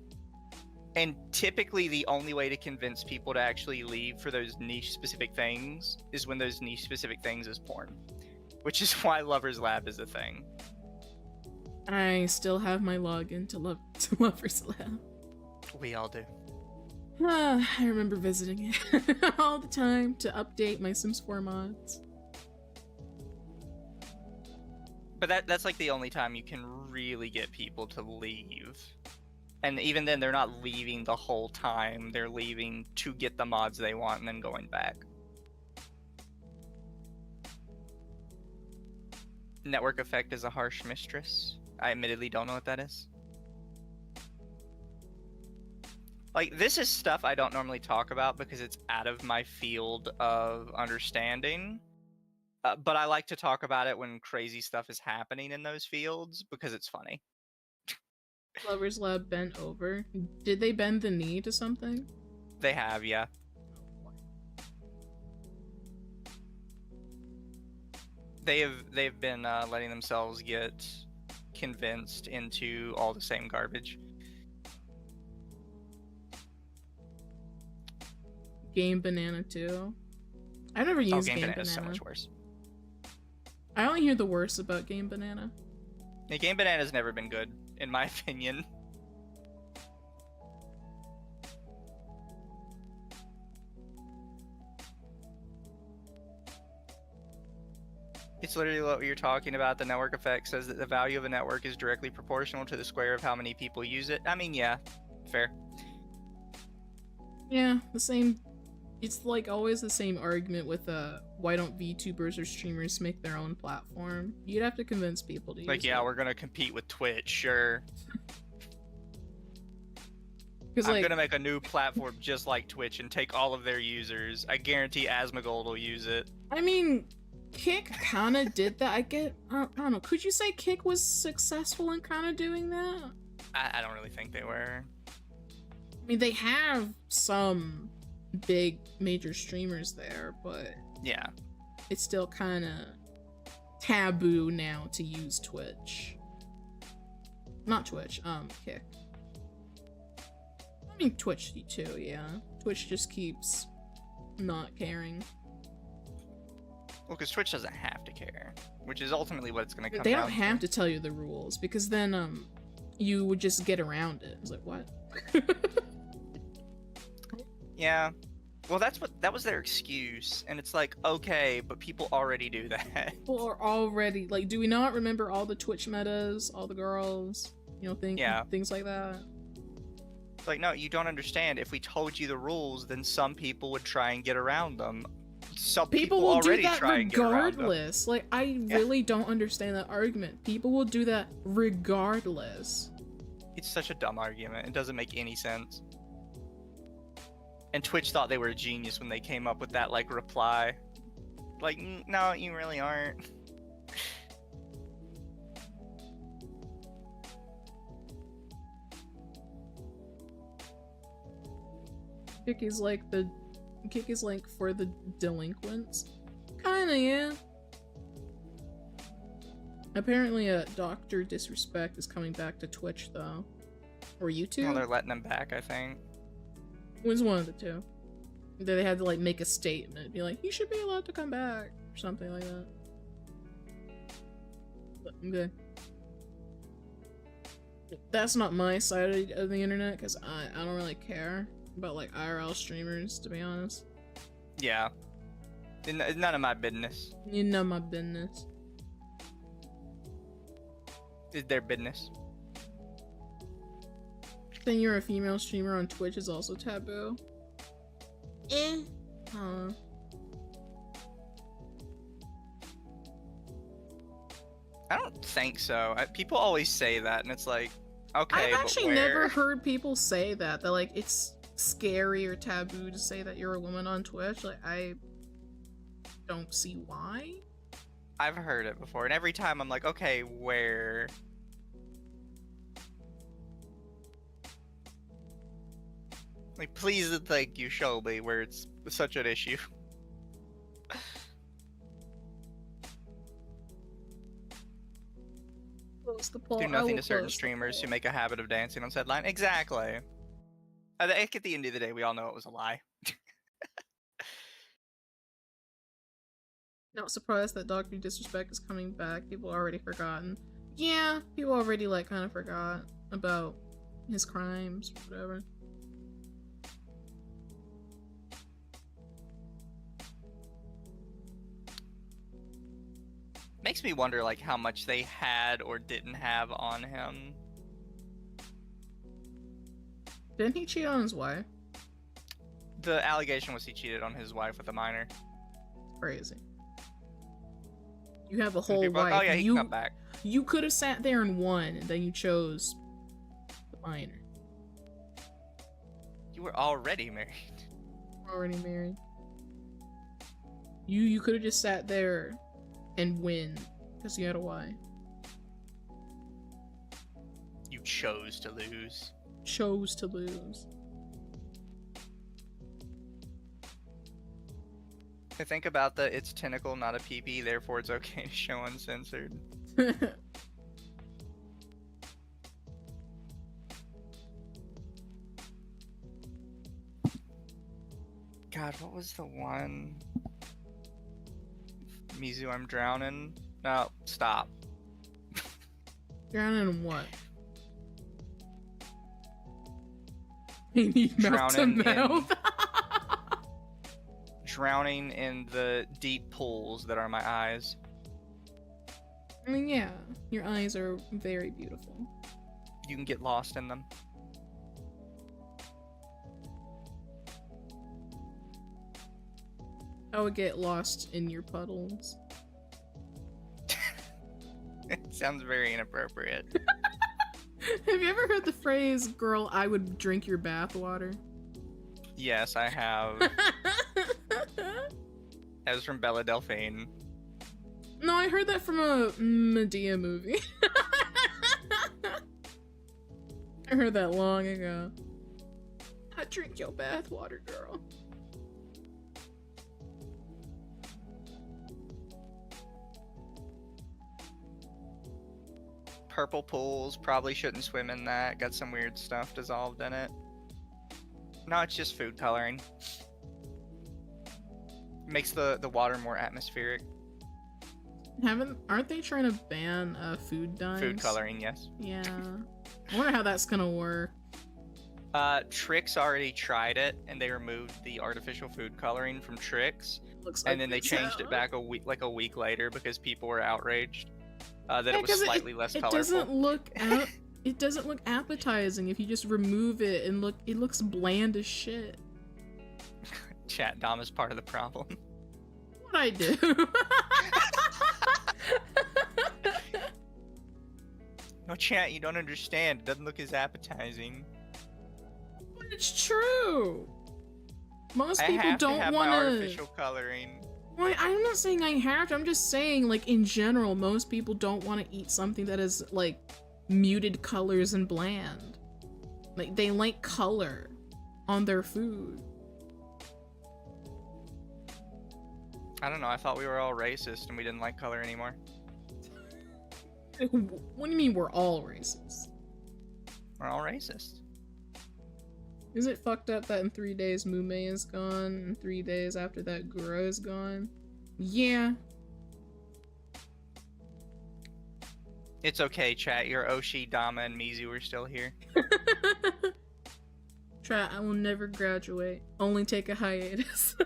And typically the only way to convince people to actually leave for those niche specific things is when those niche specific things is porn. Which is why Lover's Lab is a thing. I still have my login to Lover's Lab. We all do. I remember visiting it all the time to update my Sims 4 mods. But that's like the only time you can really get people to leave. And even then, they're not leaving the whole time. They're leaving to get the mods they want and then going back. Network effect is a harsh mistress. I admittedly don't know what that is. Like, this is stuff I don't normally talk about because it's out of my field of understanding. But I like to talk about it when crazy stuff is happening in those fields because it's funny. Lover's Lab bent over. Did they bend the knee to something? They have, yeah. They've been letting themselves get convinced into all the same garbage. Game Banana too. I never used Game Game Banana Banana. is so much worse. I only hear the worst about Game Banana. Yeah, Game Banana's never been good, in my opinion. It's literally what you're talking about. The network effect says that the value of a network is directly proportional to the square of how many people use it. I mean, yeah, fair. Yeah, the same. It's like always the same argument with why don't VTubers or streamers make their own platform? You'd have to convince people to use Like, yeah, we're gonna compete with Twitch, sure. I'm gonna make a new platform just like Twitch and take all of their users. I guarantee Asmongold will use it. I mean, Kick kind of did that. I don't know. Could you say Kick was successful in kind of doing that? I don't really think they were. I mean, they have some big major streamers there, but Yeah. it's still kind of taboo now to use Twitch. Not Twitch, Kick. I mean, Twitch too, yeah. Twitch just keeps not caring. Well, because Twitch doesn't have to care, which is ultimately what it's going to come They down don't have to tell you the rules, because then, you would just get around it. It's like, what? Yeah. Well, that was their excuse, and it's like, okay, but people already do that. People are already, like, do we not remember all the Twitch metas, all the girls, you know, things like that? It's like, no, you don't understand. If we told you the rules, then some people would try and get around them. Some people will already do that try and get around them. regardless. Like, I really don't understand that argument. People will do that regardless. It's such a dumb argument. It doesn't make any sense. And Twitch thought they were a genius when they came up with that, like, reply. Like, no, you really aren't. Kick is like for the delinquents. Kinda, yeah. Apparently, Dr. Disrespect is coming back to Twitch, though. Or YouTube? Well, they're letting him back, I think. It was one of the two. They had to, like, make a statement. Be like, he should be allowed to come back. Or something like that. But, okay. That's not my side of the internet, because I don't really care about, like, IRL streamers, to be honest. Yeah. It's none of my business. None of my business. It's their business. Saying you're a female streamer on Twitch is also taboo. Huh. I don't think so. People always say that, and it's like, okay, I've actually but where? never heard people say that. That, like, it's scary or taboo to say that you're a woman on Twitch. Like, I don't see why. I've heard it before, and every time I'm like, okay, where? Like, please and thank you, show me where it's such an issue. Do nothing to certain streamers who make a habit of dancing on said line. Exactly. At the end of the day, we all know it was a lie. Not surprised that Dr. Disrespect is coming back. People already forgotten. Yeah, people already, like, kind of forgot about his crimes, whatever. Makes me wonder, like, how much they had or didn't have on him. Didn't he cheat on his wife? The allegation was he cheated on his wife with a minor. Crazy. You have a whole People, wife. oh yeah, he can come back. You could have sat there and won, and then you chose the minor. You were already married. Already married. You could have just sat there and win because you had a wife. You chose to lose. Chose to lose. I think about it's tentacle, not a PP, therefore it's okay to show uncensored. God, what was the one? Mizu, I'm drowning. No, stop. Drowning in what? I need mouth to mouth. Drowning in the deep pools that are my eyes. I mean, yeah, your eyes are very beautiful. You can get lost in them. I would get lost in your puddles. It sounds very inappropriate. Have you ever heard the phrase, girl, I would drink your bathwater? Yes, I have. That was from Bella Delphine. No, I heard that from a Medea movie. I heard that long ago. drink your bathwater, girl. Purple pools, probably shouldn't swim in that. Got some weird stuff dissolved in it. No, it's just food coloring. Makes the water more atmospheric. Aren't they trying to ban food dyes? Food coloring, yes. Yeah. I wonder how that's gonna work. Trix already tried it, and they removed the artificial food coloring from Trix. Looks like and then they changed it back a week later because people were outraged that yeah, it was slightly less colorful. It doesn't look appetizing if you just remove it, and it looks bland as shit. Chat, Dom is part of the problem. What I do? No, chat, you don't understand. It doesn't look as appetizing. But it's true. Most people I have don't to have want my artificial coloring. Well, I'm not saying I have to. I'm just saying, like, in general, most people don't want to eat something that is, like, muted colors and bland. Like, they like color on their food. I don't know. I thought we were all racist and we didn't like color anymore. What do you mean we're all racist? We're all racist. Is it fucked up that in 3 days Mume is gone, and 3 days after that Gura is gone? Yeah. It's okay, chat. Your Oshi, Dama, and Mizu are still here. Try, I will never graduate. Only take a hiatus.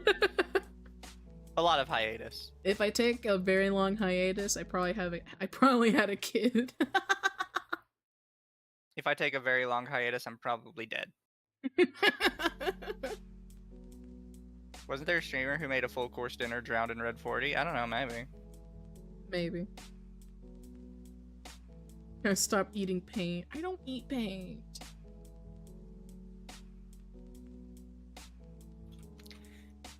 A lot of hiatus. If I take a very long hiatus, I probably had a kid. If I take a very long hiatus, I'm probably dead. Wasn't there a streamer who made a full course dinner drowned in red 40? I don't know, maybe. Maybe. I stopped eating paint. I don't eat paint.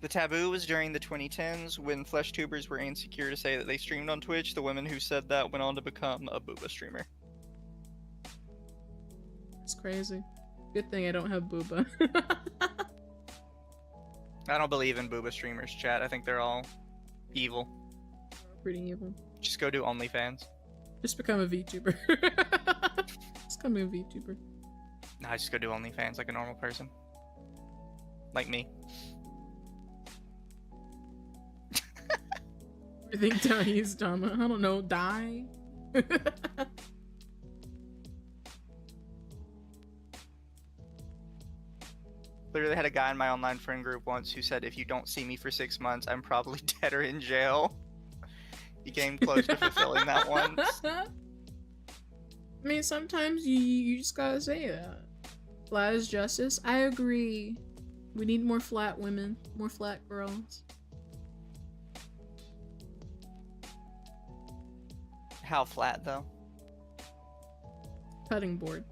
The taboo was during the 2010s when flesh tubers were insecure to say that they streamed on Twitch. The women who said that went on to become a booba streamer. It's crazy. Good thing I don't have booba. I don't believe in booba streamers, chat. I think they're all evil. Pretty evil. Just go do OnlyFans. Just become a VTuber. Just become a VTuber. Nah, just go do OnlyFans like a normal person. Like me. Everything dies, Dama. I don't know, die? Literally had a guy in my online friend group once who said, if you don't see me for 6 months, I'm probably dead or in jail. He came close to fulfilling that once. I mean, sometimes you just gotta say that. Flat is justice. I agree. We need more flat women. More flat girls. How flat, though? Cutting board.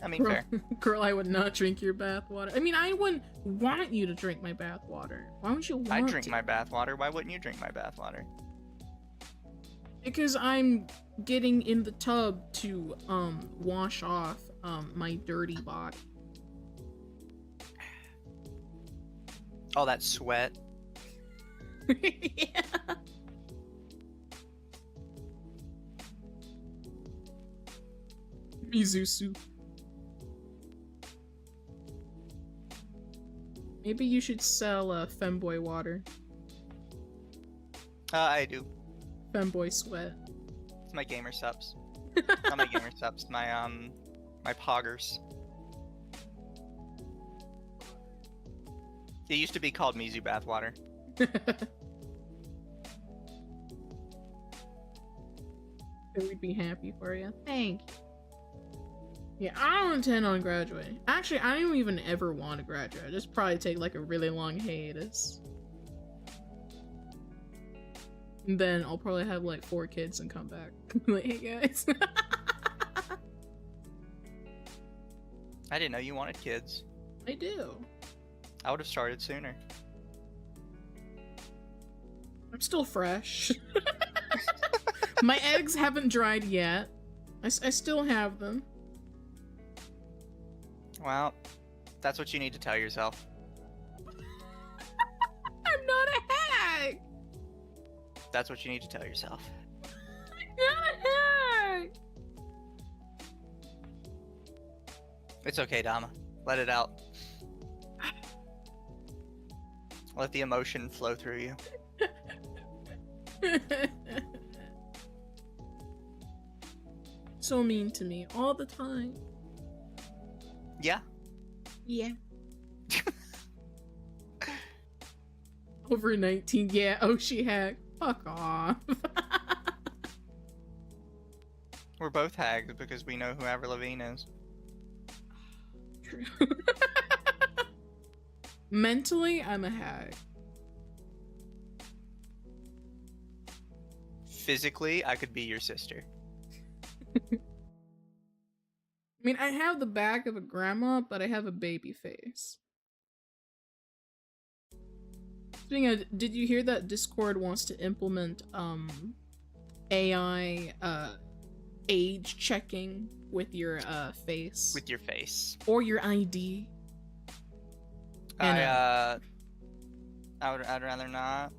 I mean, fair. Girl, I would not drink your bathwater. I mean, I wouldn't want you to drink my bathwater. Why would you want I drink to? my bathwater. Why wouldn't you drink my bathwater? Because I'm getting in the tub to wash off my dirty body. All that sweat. Yeah. Mizu soup. Maybe you should sell femboy water. I do. Femboy sweat. It's my gamer subs. Not my gamer subs. My my poggers. It used to be called Mizu bathwater. We'd be happy for you. Thank you. Yeah, I don't intend on graduating. Actually, I don't even ever want to graduate. I just probably take like a really long hiatus. And then I'll probably have like 4 kids and come back. Like, hey guys. I didn't know you wanted kids. I do. I would have started sooner. I'm still fresh. My eggs haven't dried yet. I still have them. Well, that's what you need to tell yourself. I'm not a hag! That's what you need to tell yourself. I'm not a hag! It's okay, Dama. Let it out. Let the emotion flow through you. So mean to me all the time. Yeah. Yeah. Over 19. Yeah. Oh, she hacked. Fuck off. We're both hags because we know who Avril Lavigne is. True. Mentally, I'm a hag. Physically, I could be your sister. I mean, I have the back of a grandma, but I have a baby face. Speaking of, did you hear that Discord wants to implement AI age checking with your face? With your face. Or your ID. And, I'd rather not.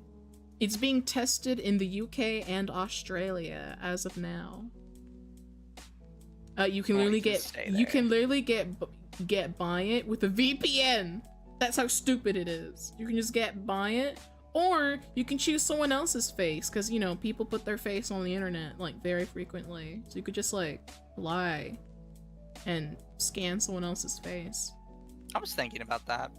It's being tested in the UK and Australia as of now. You can literally get by it with a VPN. That's how stupid it is. You can just get by it, or you can choose someone else's face, because you know people put their face on the internet like very frequently. So you could just like lie and scan someone else's face. I was thinking about that.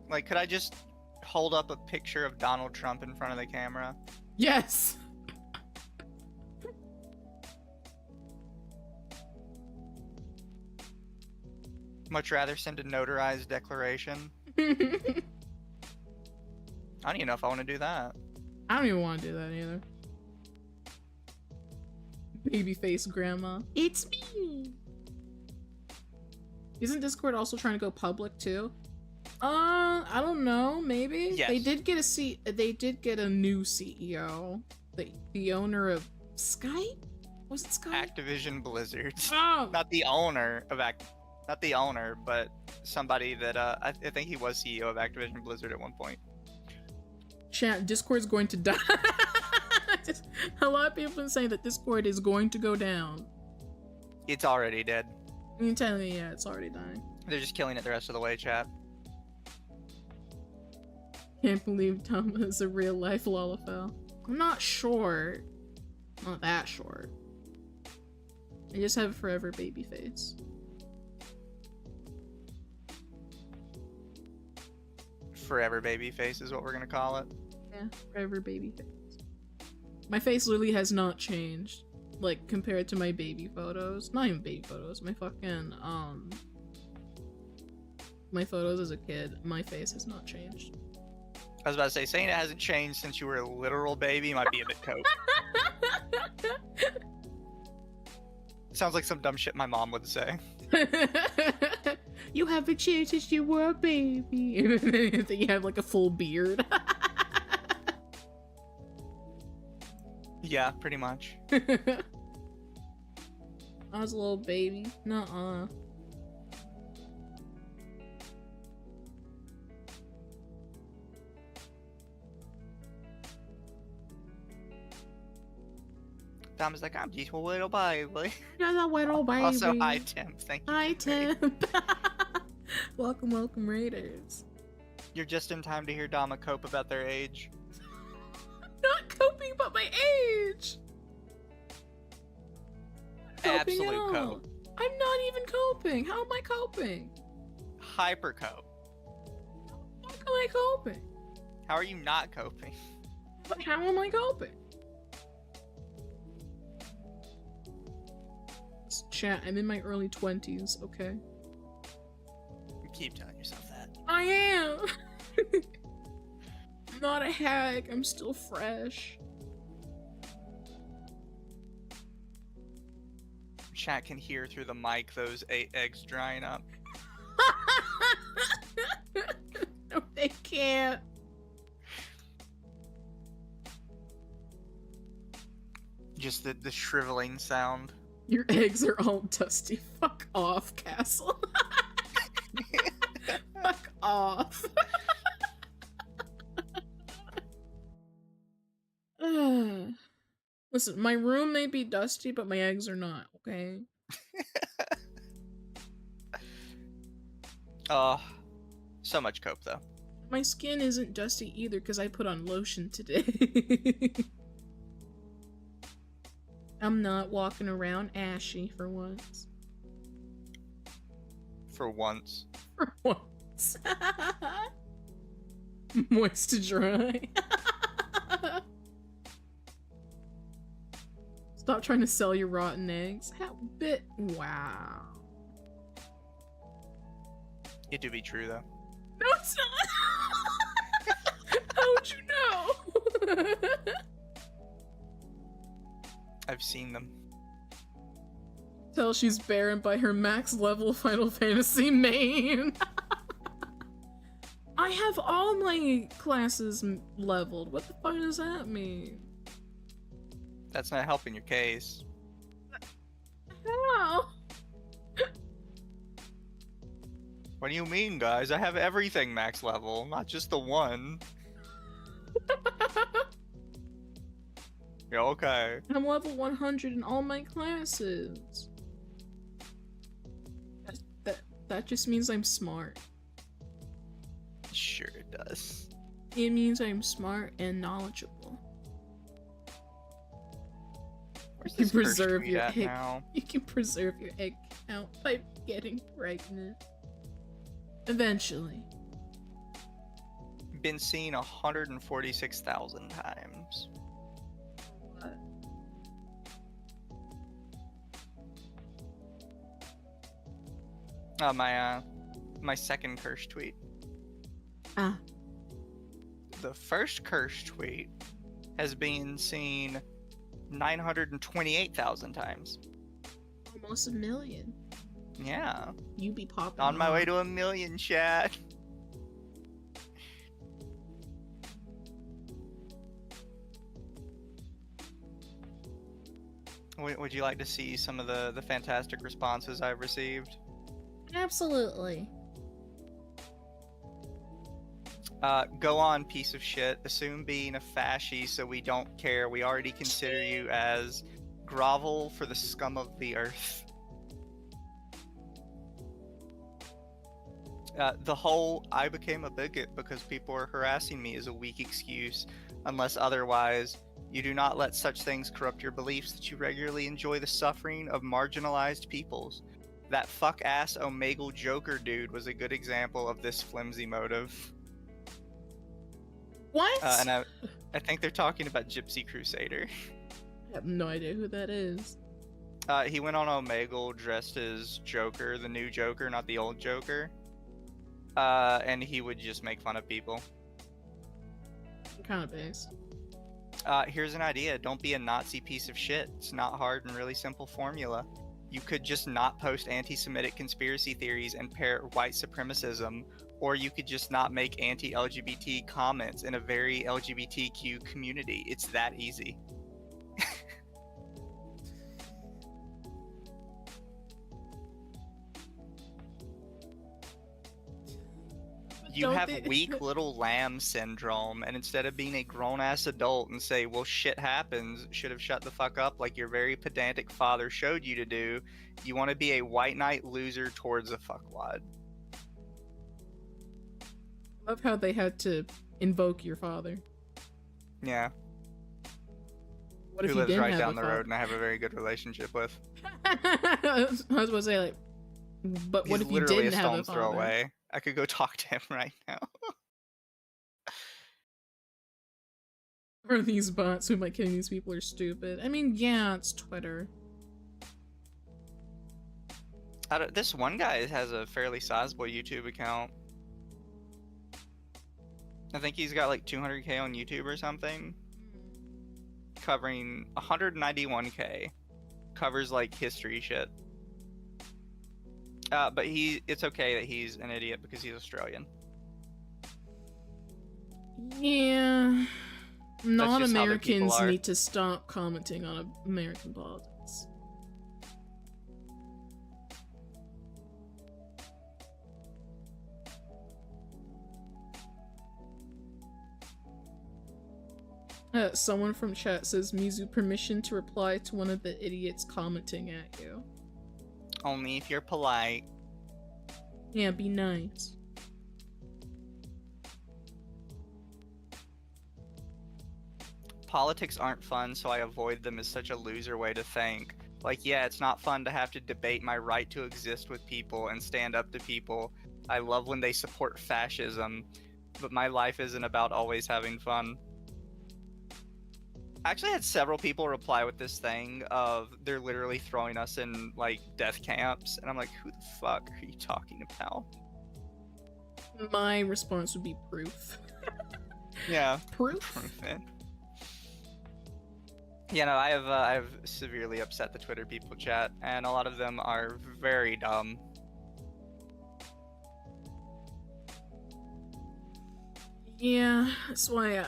Like, could I just hold up a picture of Donald Trump in front of the camera? Yes. Much rather send a notarized declaration. I don't even know if I want to do that. I don't even want to do that either. Babyface grandma. It's me. Isn't Discord also trying to go public too? I don't know. Maybe. Yes. They did get a new CEO. The owner of Skype. Was it Skype? Activision Blizzard. Oh. Not the owner of Not the owner, but somebody that I think he was CEO of Activision Blizzard at one point. Chat, Discord's going to die. A lot of people have been saying that Discord is going to go down. It's already dead. You tell me, yeah, it's already dying. They're just killing it the rest of the way, chat. Can't believe Tom is a real life Lalafell. I'm not short. Not that short. I just have a forever baby face. Forever baby face is what we're gonna call it. Yeah, forever baby face. My face literally has not changed, like compared to my baby photos. Not even baby photos. My fucking my photos as a kid. My face has not changed. I was about to say, saying it hasn't changed since you were a literal baby might be a bit cope. Sounds like some dumb shit my mom would say. You haven't changed since you were a baby. And then you have like a full beard. Yeah, pretty much. I was a little baby. Nuh-uh. Tom's like, I'm just a little baby. You're the little baby. Also, hi Tim. Thank you. Hi Tim. Welcome, welcome, Raiders. You're just in time to hear Dama cope about their age. Not coping about my age. Absolute cope. I'm not even coping. How am I coping? Hyper cope. How am I coping? How are you not coping? But how am I coping? Chat, I'm in my early 20s, okay? You keep telling yourself that. I am! I'm not a hag, I'm still fresh. Chat can hear through the mic those 8 eggs drying up. No, they can't. Just the shriveling sound. Your eggs are all dusty. Fuck off, Castle. Fuck off. Listen, my room may be dusty, but my eggs are not, okay? So much cope, though. My skin isn't dusty either because I put on lotion today. I'm not walking around ashy for once. For once. For once. Moist to dry. Stop trying to sell your rotten eggs. How bit? Wow. It do be true, though. No, it's not. How would you know? I've seen them. Tell she's barren by her max level Final Fantasy main. I have all my classes leveled. What the fuck does that mean? That's not helping your case. How? What do you mean, guys? I have everything max level, not just the one. Yeah, okay. I'm level 100 in all my classes. That just means I'm smart. Sure it does. It means I'm smart and knowledgeable. Where's You this can cursed preserve tweet your at egg. now? You can preserve your egg count by getting pregnant. Eventually. Been seen 146,000 times. My second curse tweet. Ah. The first curse tweet has been seen 928,000 times. Almost 1 million. Yeah. You be popping On my off. way to 1 million, chat. Would you like to see some of the fantastic responses I've received? Absolutely. Go on, piece of shit. Assume being a fascie so we don't care. We already consider you as grovel for the scum of the earth. The whole I became a bigot because people are harassing me is a weak excuse, unless otherwise you do not let such things corrupt your beliefs that you regularly enjoy the suffering of marginalized peoples. That fuck-ass Omegle Joker dude was a good example of this flimsy motive. What? And I think they're talking about Gypsy Crusader. I have no idea who that is. He went on Omegle dressed as Joker, the new Joker, not the old Joker. And he would just make fun of people. What kind of base? Here's an idea. Don't be a Nazi piece of shit. It's not hard and really simple formula. You could just not post anti-Semitic conspiracy theories and parrot white supremacism, or you could just not make anti-LGBT comments in a very LGBTQ community. It's that easy. You have weak little lamb syndrome, and instead of being a grown-ass adult and say, well, shit happens, should have shut the fuck up like your very pedantic father showed you to do, you want to be a white knight loser towards a fuckwad. I love how they had to invoke your father. Yeah. What if Who you lives didn't right have down a the father? road and I have a very good relationship with. I was going to say, like, but what He's if you literally didn't a have a stone's father? throw away. I could go talk to him right now. Or these bots who am I kidding, these people are stupid. I mean, yeah, it's Twitter. This one guy has a fairly sizable YouTube account. I think he's got like 200k on YouTube or something. Covering 191k. Covers like history shit. But it's okay that he's an idiot because he's Australian. Yeah. non-Americans need to stop commenting on American politics. Someone from chat says, Mizu, permission to reply to one of the idiots commenting at you. Only if you're polite. Yeah, be nice. Politics aren't fun, so I avoid them is such a loser way to think. Like, yeah, it's not fun to have to debate my right to exist with people and stand up to people. I love when they support fascism, but my life isn't about always having fun. I actually had several people reply with this thing of they're literally throwing us in, like, death camps, and I'm like, who the fuck are you talking about? My response would be proof. Yeah. Proof? Yeah, no, I have severely upset the Twitter people chat, and a lot of them are very dumb. Yeah, that's why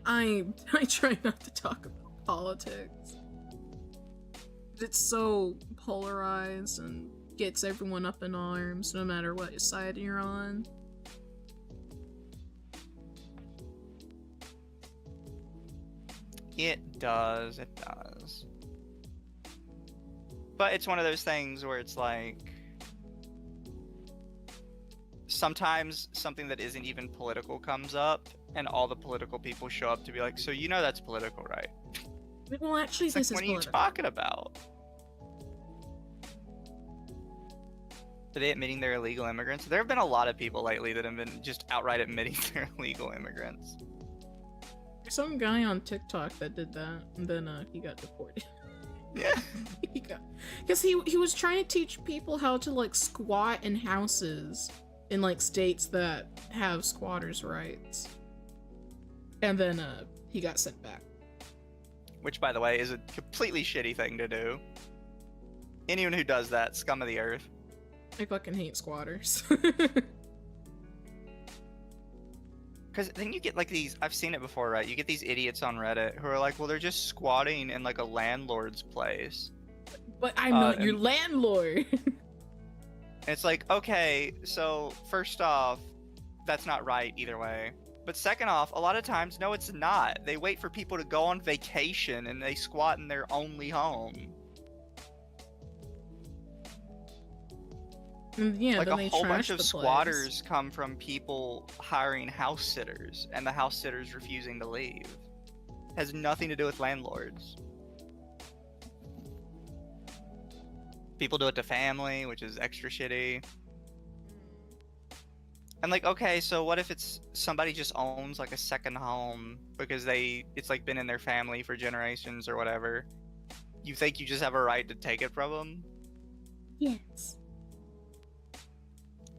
I try not to talk about politics. It's so polarized and gets everyone up in arms, no matter what side you're on. It does. But it's one of those things where it's like, sometimes something that isn't even political comes up, and all the political people show up to be like, so you know that's political, right? Well, actually, it's this like, is what are you talking about? Are they admitting they're illegal immigrants? There have been a lot of people lately that have been just outright admitting they're illegal immigrants. There's some guy on TikTok that did that, and then he got deported. Yeah. Because he was trying to teach people how to, like, squat in houses in, like, states that have squatters' rights. And then he got sent back. Which, by the way, is a completely shitty thing to do. Anyone who does that, scum of the earth. I fucking hate squatters. Because then you get, like, these, I've seen it before, right? You get these idiots on Reddit who are like, well, they're just squatting in, like, a landlord's place. But I'm not your landlord. It's like, okay, so first off, that's not right either way. But second off, a lot of times, no, it's not. They wait for people to go on vacation and they squat in their only home. Yeah, like, then a they whole trash bunch of the squatters come from people hiring house sitters and the house sitters refusing to leave. Has nothing to do with landlords. People do it to family, which is extra shitty. And, like, okay, so what if it's somebody just owns, like, a second home because it's, like, been in their family for generations or whatever? You think you just have a right to take it from them? Yes.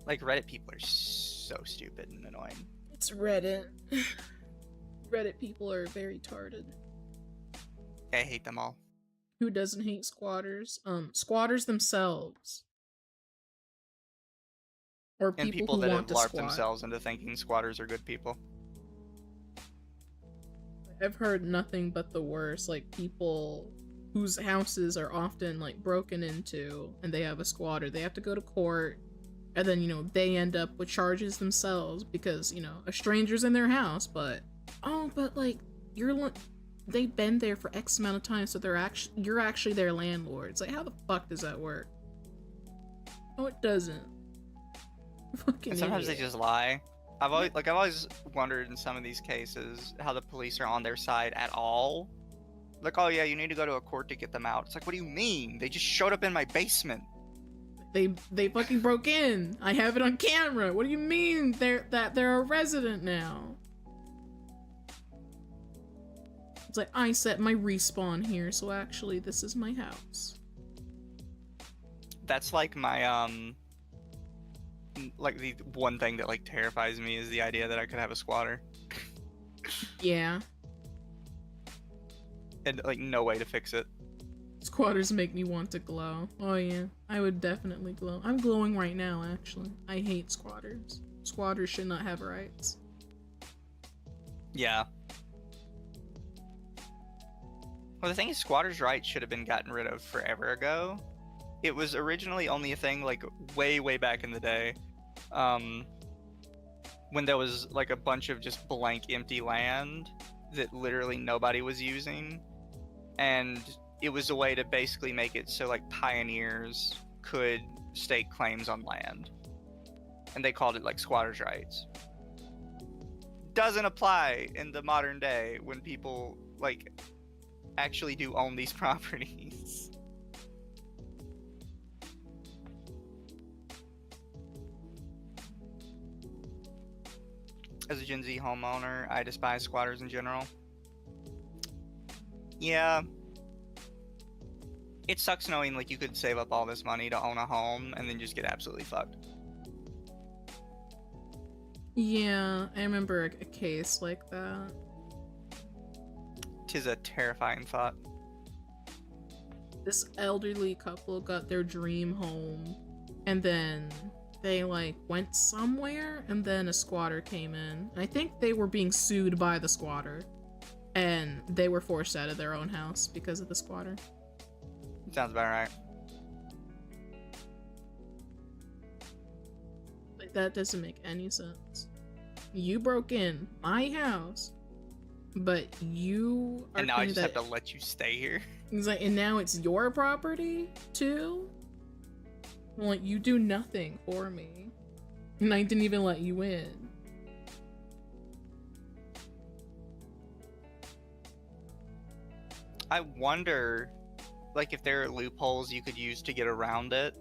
Like, Reddit people are so stupid and annoying. It's Reddit. Reddit people are very tarded. I hate them all. Who doesn't hate squatters? Squatters themselves. Or people, and people who that want have LARPed to squat. themselves into thinking squatters are good people. I've heard nothing but the worst. Like, people whose houses are often, like, broken into and they have a squatter. They have to go to court. And then, you know, they end up with charges themselves because, you know, a stranger's in their house, but... Oh, but, like, they've been there for X amount of time, so you're actually their landlords. Like, how the fuck does that work? No, it doesn't. Fucking And sometimes idiot. they just lie. I've always wondered in some of these cases how the police are on their side at all. Like, oh yeah, you need to go to a court to get them out. It's like, what do you mean? They just showed up in my basement. They fucking broke in. I have it on camera. What do you mean they're a resident now? It's like, I set my respawn here, so actually this is my house. That's like my like the one thing that, like, terrifies me is the idea that I could have a squatter. Yeah. And, like, no way to fix it. Squatters make me want to glow. Oh yeah, I would definitely glow. I'm glowing right now, actually. I hate squatters. Squatters should not have rights. Yeah. Well, the thing is, squatters' rights should have been gotten rid of forever ago. It was originally only a thing like way, way back in the day, when there was like a bunch of just blank, empty land that literally nobody was using, and it was a way to basically make it so like pioneers could stake claims on land, and they called it like squatters' rights. Doesn't apply in the modern day when people like actually do own these properties. As a Gen Z homeowner, I despise squatters in general. Yeah. It sucks knowing like you could save up all this money to own a home and then just get absolutely fucked. Yeah, I remember a case like that. 'Tis a terrifying thought. This elderly couple got their dream home, and then they like went somewhere, and then a squatter came in. I think they were being sued by the squatter, and they were forced out of their own house because of the squatter. Sounds about right. Like, that doesn't make any sense. You broke in my house, but you are And now I claiming just have that to let you stay here. it's like, and now it's your property too? Well, like, you do nothing for me, and I didn't even let you in. I wonder, like, if there are loopholes you could use to get around it.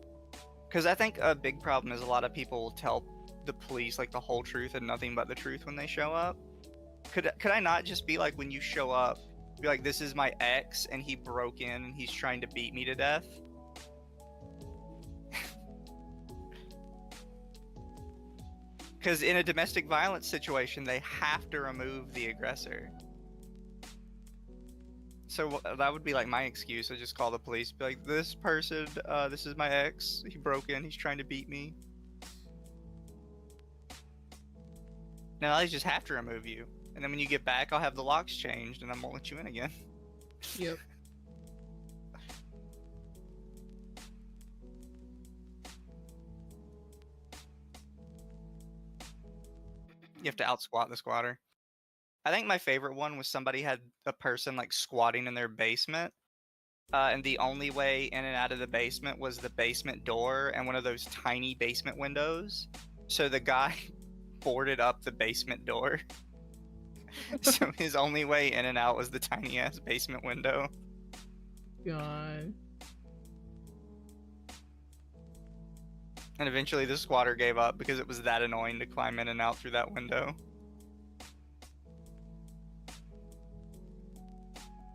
Because I think a big problem is a lot of people will tell the police, like, the whole truth and nothing but the truth when they show up. Could I not just be like, when you show up, be like, this is my ex, and he broke in, and he's trying to beat me to death? Because in a domestic violence situation, they have to remove the aggressor. So that would be like my excuse. I just call the police, be like, this person, this is my ex. He broke in. He's trying to beat me. Now I just have to remove you. And then when you get back, I'll have the locks changed and I won't let you in again. Yep. You have to out-squat the squatter. I think my favorite one was somebody had a person like squatting in their basement. And the only way in and out of the basement was the basement door and one of those tiny basement windows. So the guy boarded up the basement door. So his only way in and out was the tiny ass basement window. God. And eventually the squatter gave up because it was that annoying to climb in and out through that window.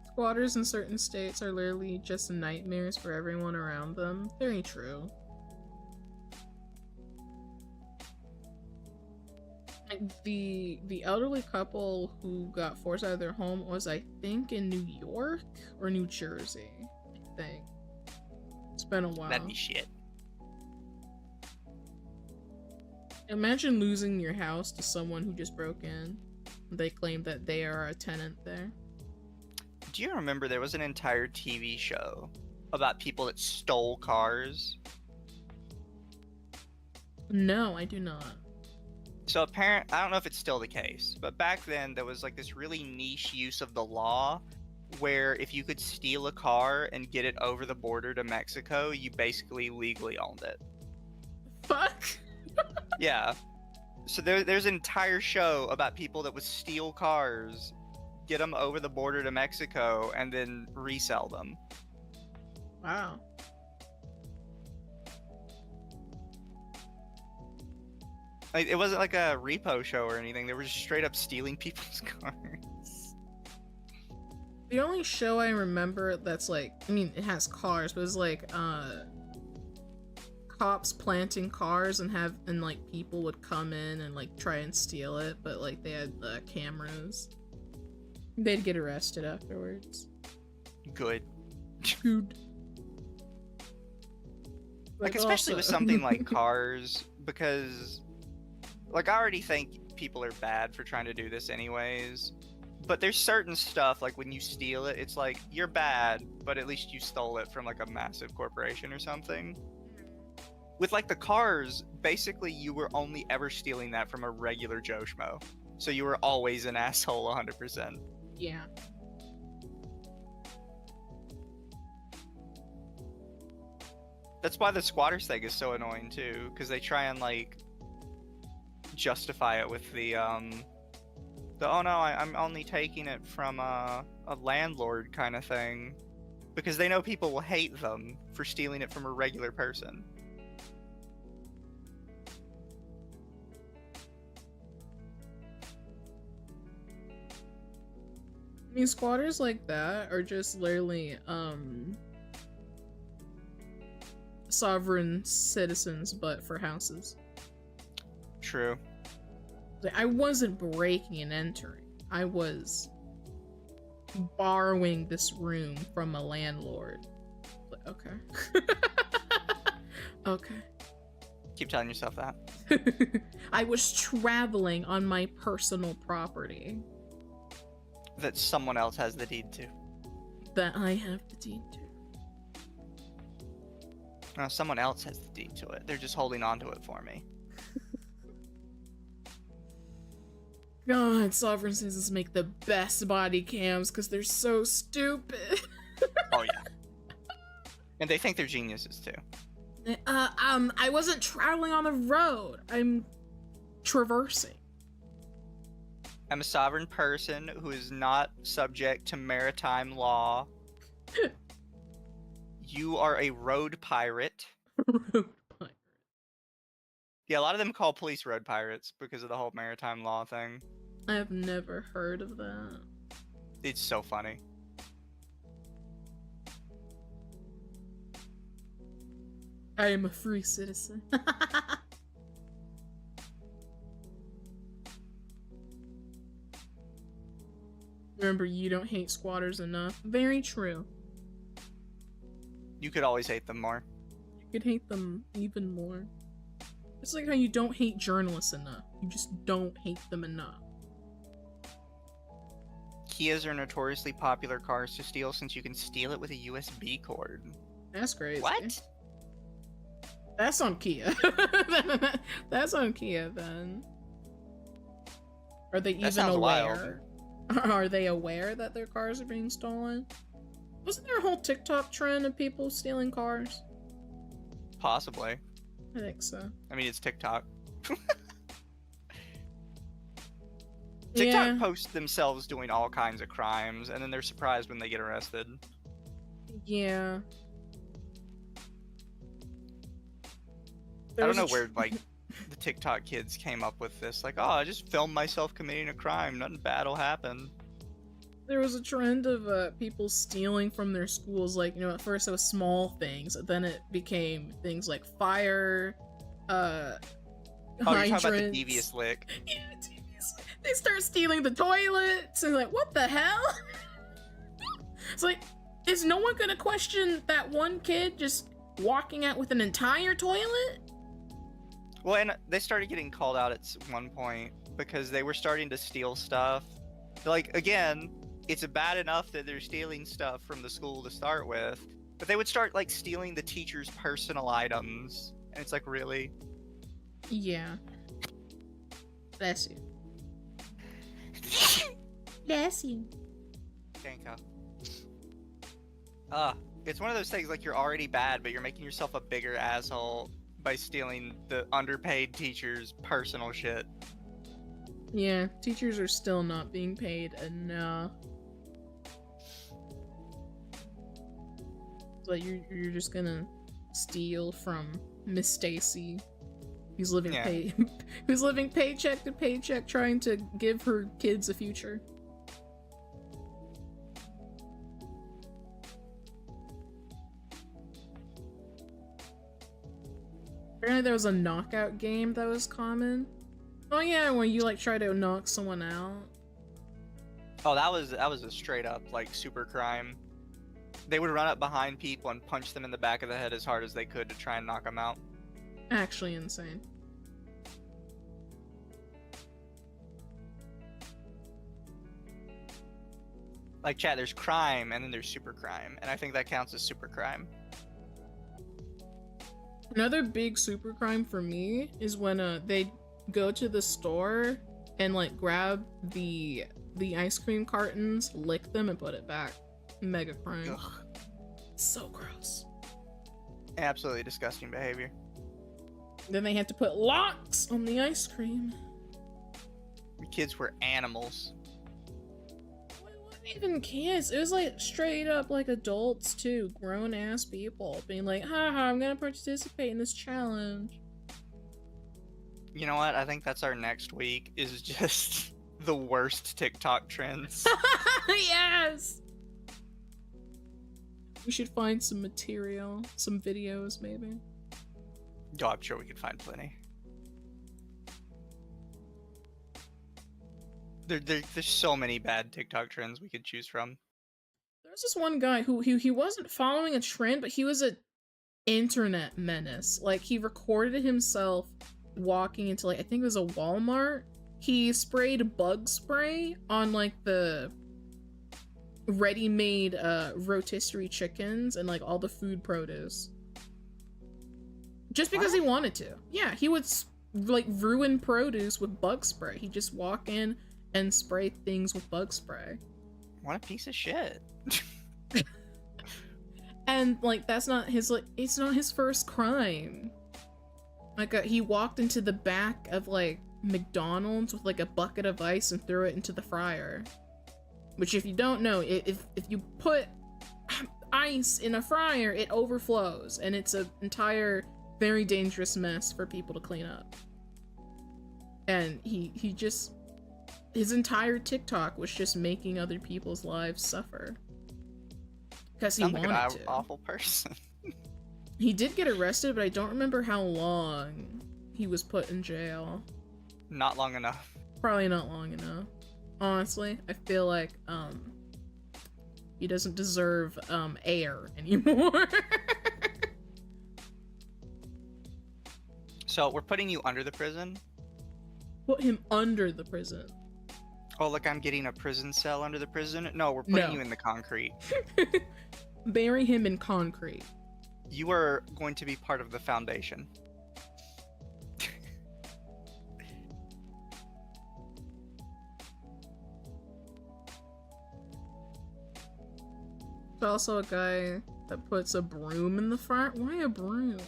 Squatters in certain states are literally just nightmares for everyone around them. Very true. Like, the elderly couple who got forced out of their home was, I think, in New York or New Jersey. I think. It's been a while. That'd be shit. Imagine losing your house to someone who just broke in. They claim that they are a tenant there. Do you remember there was an entire TV show about people that stole cars? No, I do not. So I don't know if it's still the case, but back then there was like this really niche use of the law where if you could steal a car and get it over the border to Mexico, you basically legally owned it. Fuck. Yeah. So there's an entire show about people that would steal cars, get them over the border to Mexico, and then resell them. Wow. Like, it wasn't like a repo show or anything. They were just straight up stealing people's cars. The only show I remember that's like, I mean, it has cars, but it's like, cops planting cars and like people would come in and like try and steal it, but like they had cameras. They'd get arrested afterwards. Good. Good. Like, especially with something like cars, because, like, I already think people are bad for trying to do this anyways, But there's certain stuff, like when you steal it, it's like, you're bad, but at least you stole it from like a massive corporation or something. With like the cars, basically you were only ever stealing that from a regular Joe Schmo. So you were always an asshole 100%. Yeah. That's why the squatters thing is so annoying too, because they try and like justify it with the oh no, I'm only taking it from a landlord kind of thing, because they know people will hate them for stealing it from a regular person. I mean, squatters like that are just literally sovereign citizens, but for houses. True. Like, I wasn't breaking and entering. I was borrowing this room from a landlord. Like, okay. Okay. Keep telling yourself that. I was traveling on my personal property. That someone else has the deed to. That I have the deed to. No, someone else has the deed to it. They're just holding on to it for me. God, sovereign citizens make the best body cams because they're so stupid. Oh yeah. And they think they're geniuses too. I wasn't traveling on the road. I'm traversing. I'm a sovereign person who is not subject to maritime law. You are a road pirate. Road pirate. Yeah, a lot of them call police road pirates because of the whole maritime law thing. I have never heard of that. It's so funny. I am a free citizen. Remember, you don't hate squatters enough. Very true. You could always hate them more. You could hate them even more. It's like how you don't hate journalists enough. You just don't hate them enough. Kias are notoriously popular cars to steal since you can steal it with a USB cord. That's crazy. What? That's on Kia. That's on Kia then. Are they even aware? Are they aware that their cars are being stolen? Wasn't there a whole TikTok trend of people stealing cars? Possibly. I think so. I mean, it's TikTok. TikTok posts themselves doing all kinds of crimes, and then they're surprised when they get arrested. Yeah. I don't know where, like, the TikTok kids came up with this. Like, oh, I just filmed myself committing a crime. Nothing bad will happen. There was a trend of people stealing from their schools. Like, you know, at first it was small things. Then it became things like fire, Oh, you're talking about the devious lick. Yeah, devious lick. They start stealing the toilets. And like, what the hell? It's like, is no one gonna question that one kid just walking out with an entire toilet? Well, and they started getting called out at one point because they were starting to steal stuff. Like, again, it's bad enough that they're stealing stuff from the school to start with, but they would start, like, stealing the teacher's personal items. And it's like, really? Yeah. Bless you. Bless you. Danko. It's one of those things, like, you're already bad, but you're making yourself a bigger asshole by stealing the underpaid teacher's personal shit. Yeah, teachers are still not being paid enough. Like, you're just gonna steal from Miss Stacy, who's living who's living paycheck to paycheck, trying to give her kids a future. Apparently there was a knockout game that was common. Oh yeah, when you like try to knock someone out. Oh, that was a straight up like super crime. They would run up behind people and punch them in the back of the head as hard as they could to try and knock them out. Actually insane. Like, chat, there's crime and then there's super crime, and I think that counts as super crime. Another big super crime for me is when they go to the store and like grab the ice cream cartons, lick them, and put it back. Mega crime. Ugh. So gross. Absolutely disgusting behavior. Then they had to put locks on the ice cream. The kids were animals. It wasn't even kids. It was like straight up like adults too, grown ass people being like, haha, I'm gonna participate in this challenge. You know what? I think that's our next week, is just the worst TikTok trends. Yes! We should find some material, some videos maybe. Oh, I'm sure we could find plenty. There's so many bad TikTok trends we could choose from. There's this one guy who he wasn't following a trend, but he was an internet menace. Like, he recorded himself walking into, like, I think it was a Walmart. He sprayed bug spray on, like, the ready-made rotisserie chickens and, like, all the food produce. Just because he wanted to. Yeah, he would, like, ruin produce with bug spray. He'd just walk in and spray things with bug spray. What a piece of shit. And, like, that's not his, like, it's not his first crime. Like, he walked into the back of, like, McDonald's with, like, a bucket of ice and threw it into the fryer. Which, if you don't know, if you put ice in a fryer, it overflows. And it's an entire, very dangerous mess for people to clean up. And he just... his entire TikTok was just making other people's lives suffer. Because he wanted like to. an awful person. He did get arrested, but I don't remember how long he was put in jail. Not long enough. Probably not long enough. Honestly, I feel like, he doesn't deserve, air anymore. So, we're putting you under the prison? Put him under the prison. Oh, look, I'm getting a prison cell under the prison? No, we're putting you in the concrete. Bury him in concrete. You are going to be part of the foundation. There's also a guy that puts a broom in the front. Why a broom?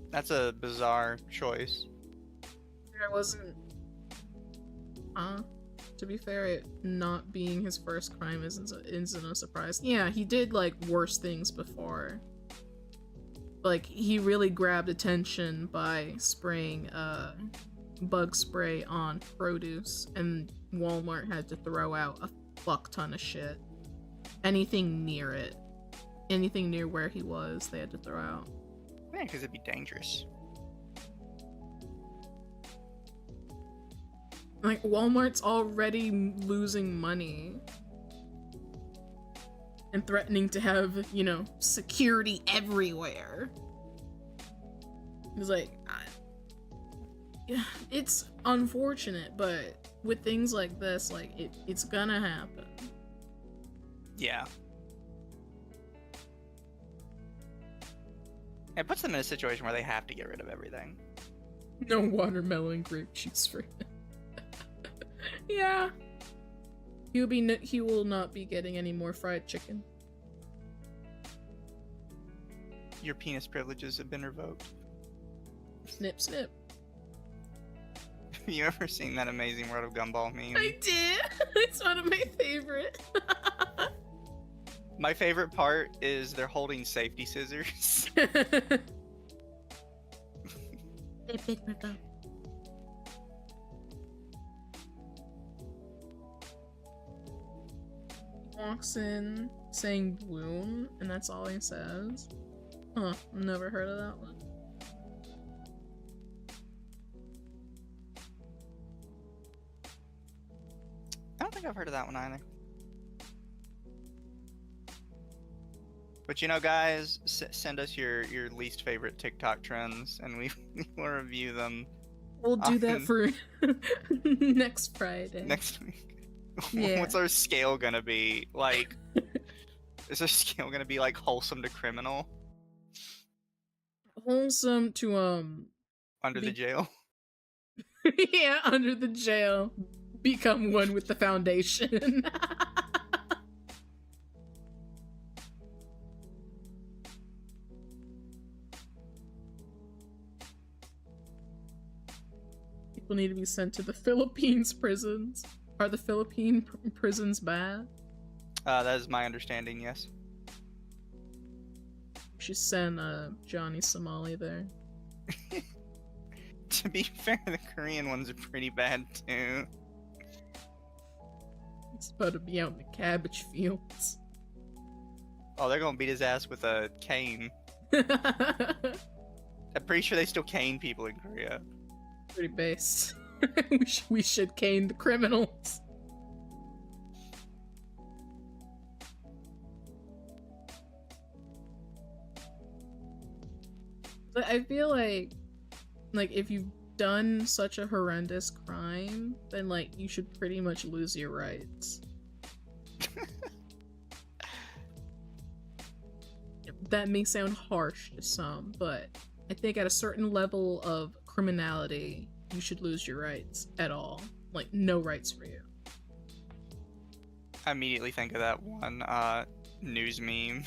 That's a bizarre choice. I wasn't... To be fair, it not being his first crime isn't a surprise. Yeah, he did, like, worse things before. Like, he really grabbed attention by spraying, bug spray on produce, and Walmart had to throw out a fuck ton of shit. Anything near it. Anything near where he was, they had to throw out. Yeah, because it'd be dangerous. Like, Walmart's already losing money. And threatening to have, you know, security everywhere. It's like, yeah, it's unfortunate, but with things like this, like, it's gonna happen. Yeah. It puts them in a situation where they have to get rid of everything. No watermelon grape juice for him. Yeah. He will not be getting any more fried chicken. Your penis privileges have been revoked. Snip, snip. Have you ever seen that Amazing World of Gumball meme? I did! It's one of my favorite. My favorite part is they're holding safety scissors. Walks in saying bloom, and that's all he says. Huh, never heard of that one. I don't think I've heard of that one either. But you know, guys, send us your least favorite TikTok trends, and we will review them We'll do that for next Friday. Next week. Yeah. What's our scale gonna be? Like, is our scale gonna be like wholesome to criminal? Wholesome to Under the jail? yeah, under the jail. Become one with the foundation. People need to be sent to the Philippines prisons. Are the Philippine prisons bad? That is my understanding, yes. We should send Johnny Somali there. To be fair, the Korean ones are pretty bad too. He's about to be out in the cabbage fields. Oh, they're gonna beat his ass with a cane. I'm pretty sure they still cane people in Korea. Pretty base. we should cane the criminals. But I feel like if you've done such a horrendous crime, then like you should pretty much lose your rights. That may sound harsh to some, but I think at a certain level of criminality, you should lose your rights at all. Like, no rights for you. I immediately think of that one news meme.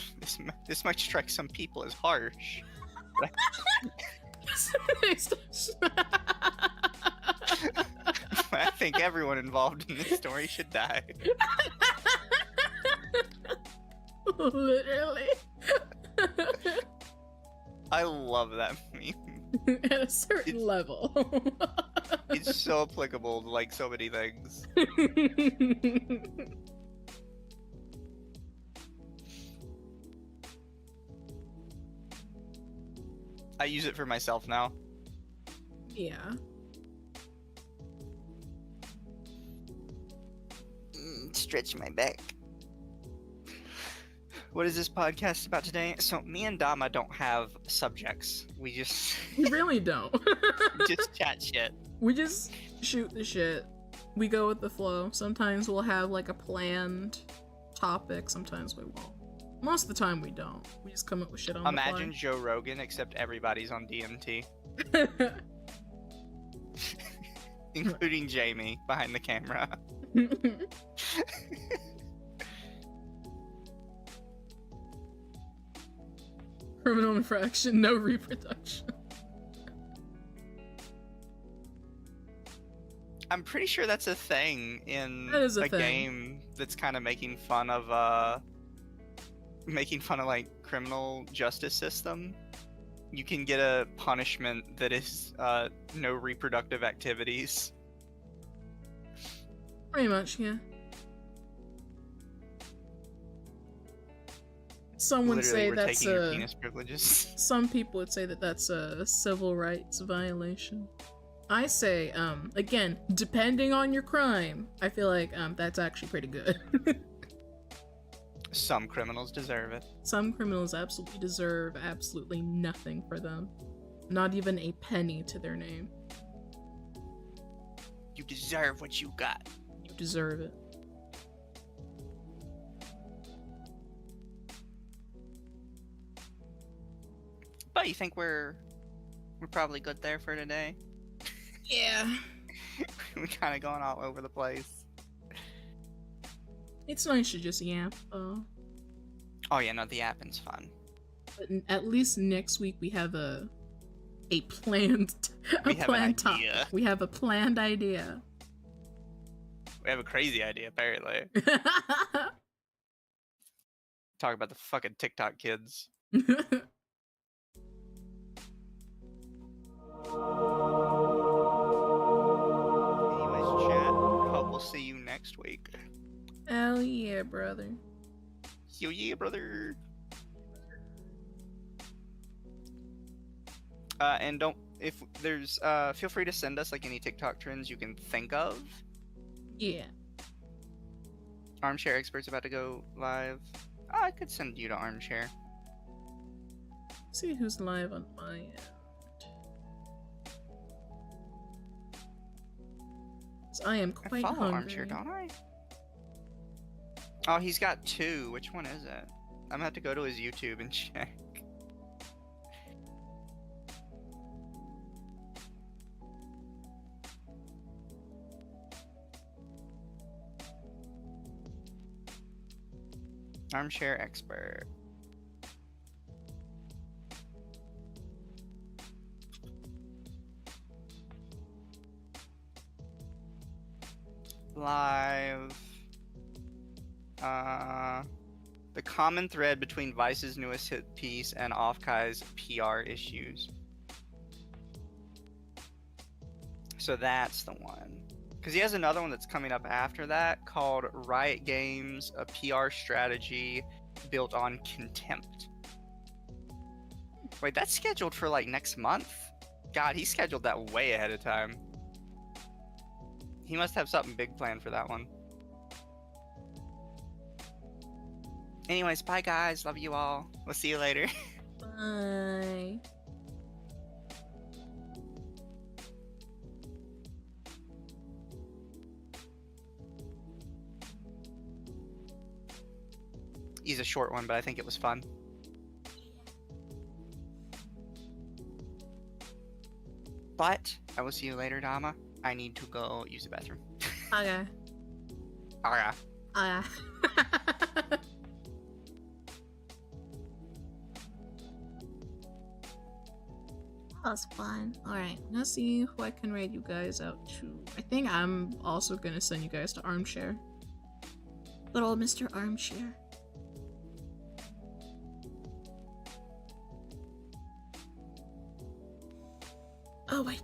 This might strike some people as harsh. I think everyone involved in this story should die. Literally. I love that meme. At a certain level. It's so applicable to like so many things. I use it for myself now. Yeah. Stretch my back. What is this podcast about today? So me and Dama don't have subjects. We just We really don't. just chat shit. We just shoot the shit. We go with the flow. Sometimes we'll have like a planned topic, sometimes we won't. Most of the time we don't. We just come up with shit on Imagine the Joe Rogan, except everybody's on DMT. fly. Including Jamie behind the camera. Criminal infraction, no reproduction. I'm pretty sure that's a thing in That is a a thing. game that's kind of making fun of like criminal justice system. You can get a punishment that is no reproductive activities. Pretty much, yeah. Some would Literally, say we're that's taking your penis privileges. some people would say that that's a civil rights violation. I say, again, depending on your crime, I feel like that's actually pretty good. Some criminals deserve it. Some criminals absolutely deserve absolutely nothing for them. Not even a penny to their name. You deserve what you got. You deserve it. But you think we're probably good there for today? Yeah. We're kind of going all over the place. It's nice to just yap, though. Oh yeah, no, the apping's fun. But at least next week we have a planned We have an topic. idea. We have a planned idea. We have a crazy idea, apparently. Talk about the fucking TikTok kids. Anyways, chat. Hope we'll see you next week. Hell yeah, brother. Yo, yeah, brother. And don't, if there's, feel free to send us like any TikTok trends you can think of. Yeah. Armchair Expert's about to go live. Oh, I could send you to Armchair. See who's live on my end. So I am I quite follow hungry. Armchair, don't I? Oh, he's got 2. Which one is it? I'm gonna have to go to his YouTube and check. Armchair expert. Live. The common thread between Vice's newest hit piece and Offkai's PR issues. So that's the one. Because he has another one that's coming up after that called Riot Games, a PR strategy built on contempt. Wait, that's scheduled for like next month? God, he scheduled that way ahead of time. He must have something big planned for that one. Anyways, bye guys. Love you all. We'll see you later. Bye. He's a short one, but I think it was fun. But I will see you later, Dama. I need to go use the bathroom. Okay. Alright. Okay. That was fun. Alright, let's see who I can raid you guys out to. I think I'm also gonna send you guys to Armchair. Good old Mr. Armchair. Oh, wait.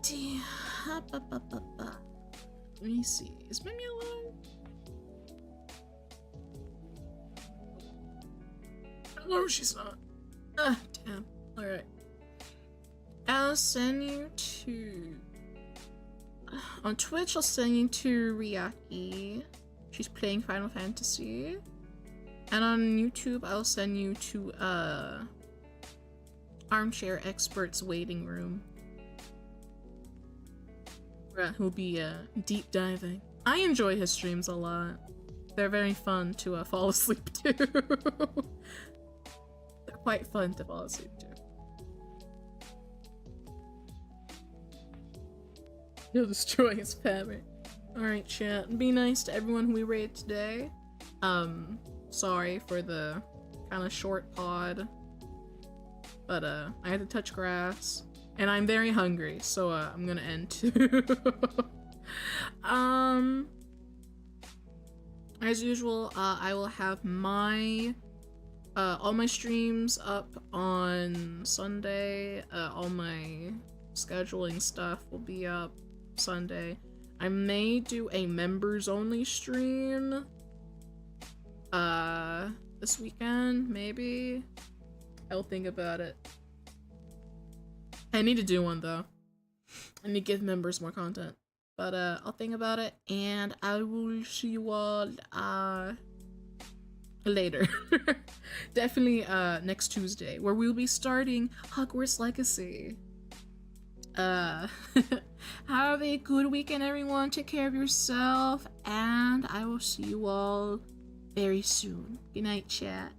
Let me see. Is Mimi alive? No, she's not. Ah, damn. Alright. I'll send you to... On Twitch, I'll send you to Ryaki. She's playing Final Fantasy. And on YouTube, I'll send you to, Armchair Expert's Waiting Room. Where he'll be, deep diving. I enjoy his streams a lot. They're very fun to, fall asleep to. They're quite fun to fall asleep to. He'll destroy his fabric. Alright, chat. Be nice to everyone who we raided today. Sorry for the kind of short pod. But, I had to touch grass. And I'm very hungry, so, I'm gonna end too. As usual, I will have my, all my streams up on Sunday. All my scheduling stuff will be up Sunday. I may do a members only stream this weekend, maybe. I'll think about it. I need to do one though. I need to give members more content. But I'll think about it and I will see you all later. Definitely next Tuesday, where we'll be starting Hogwarts Legacy. Have a good weekend, everyone. Take care of yourself, and I will see you all very soon. Good night, chat.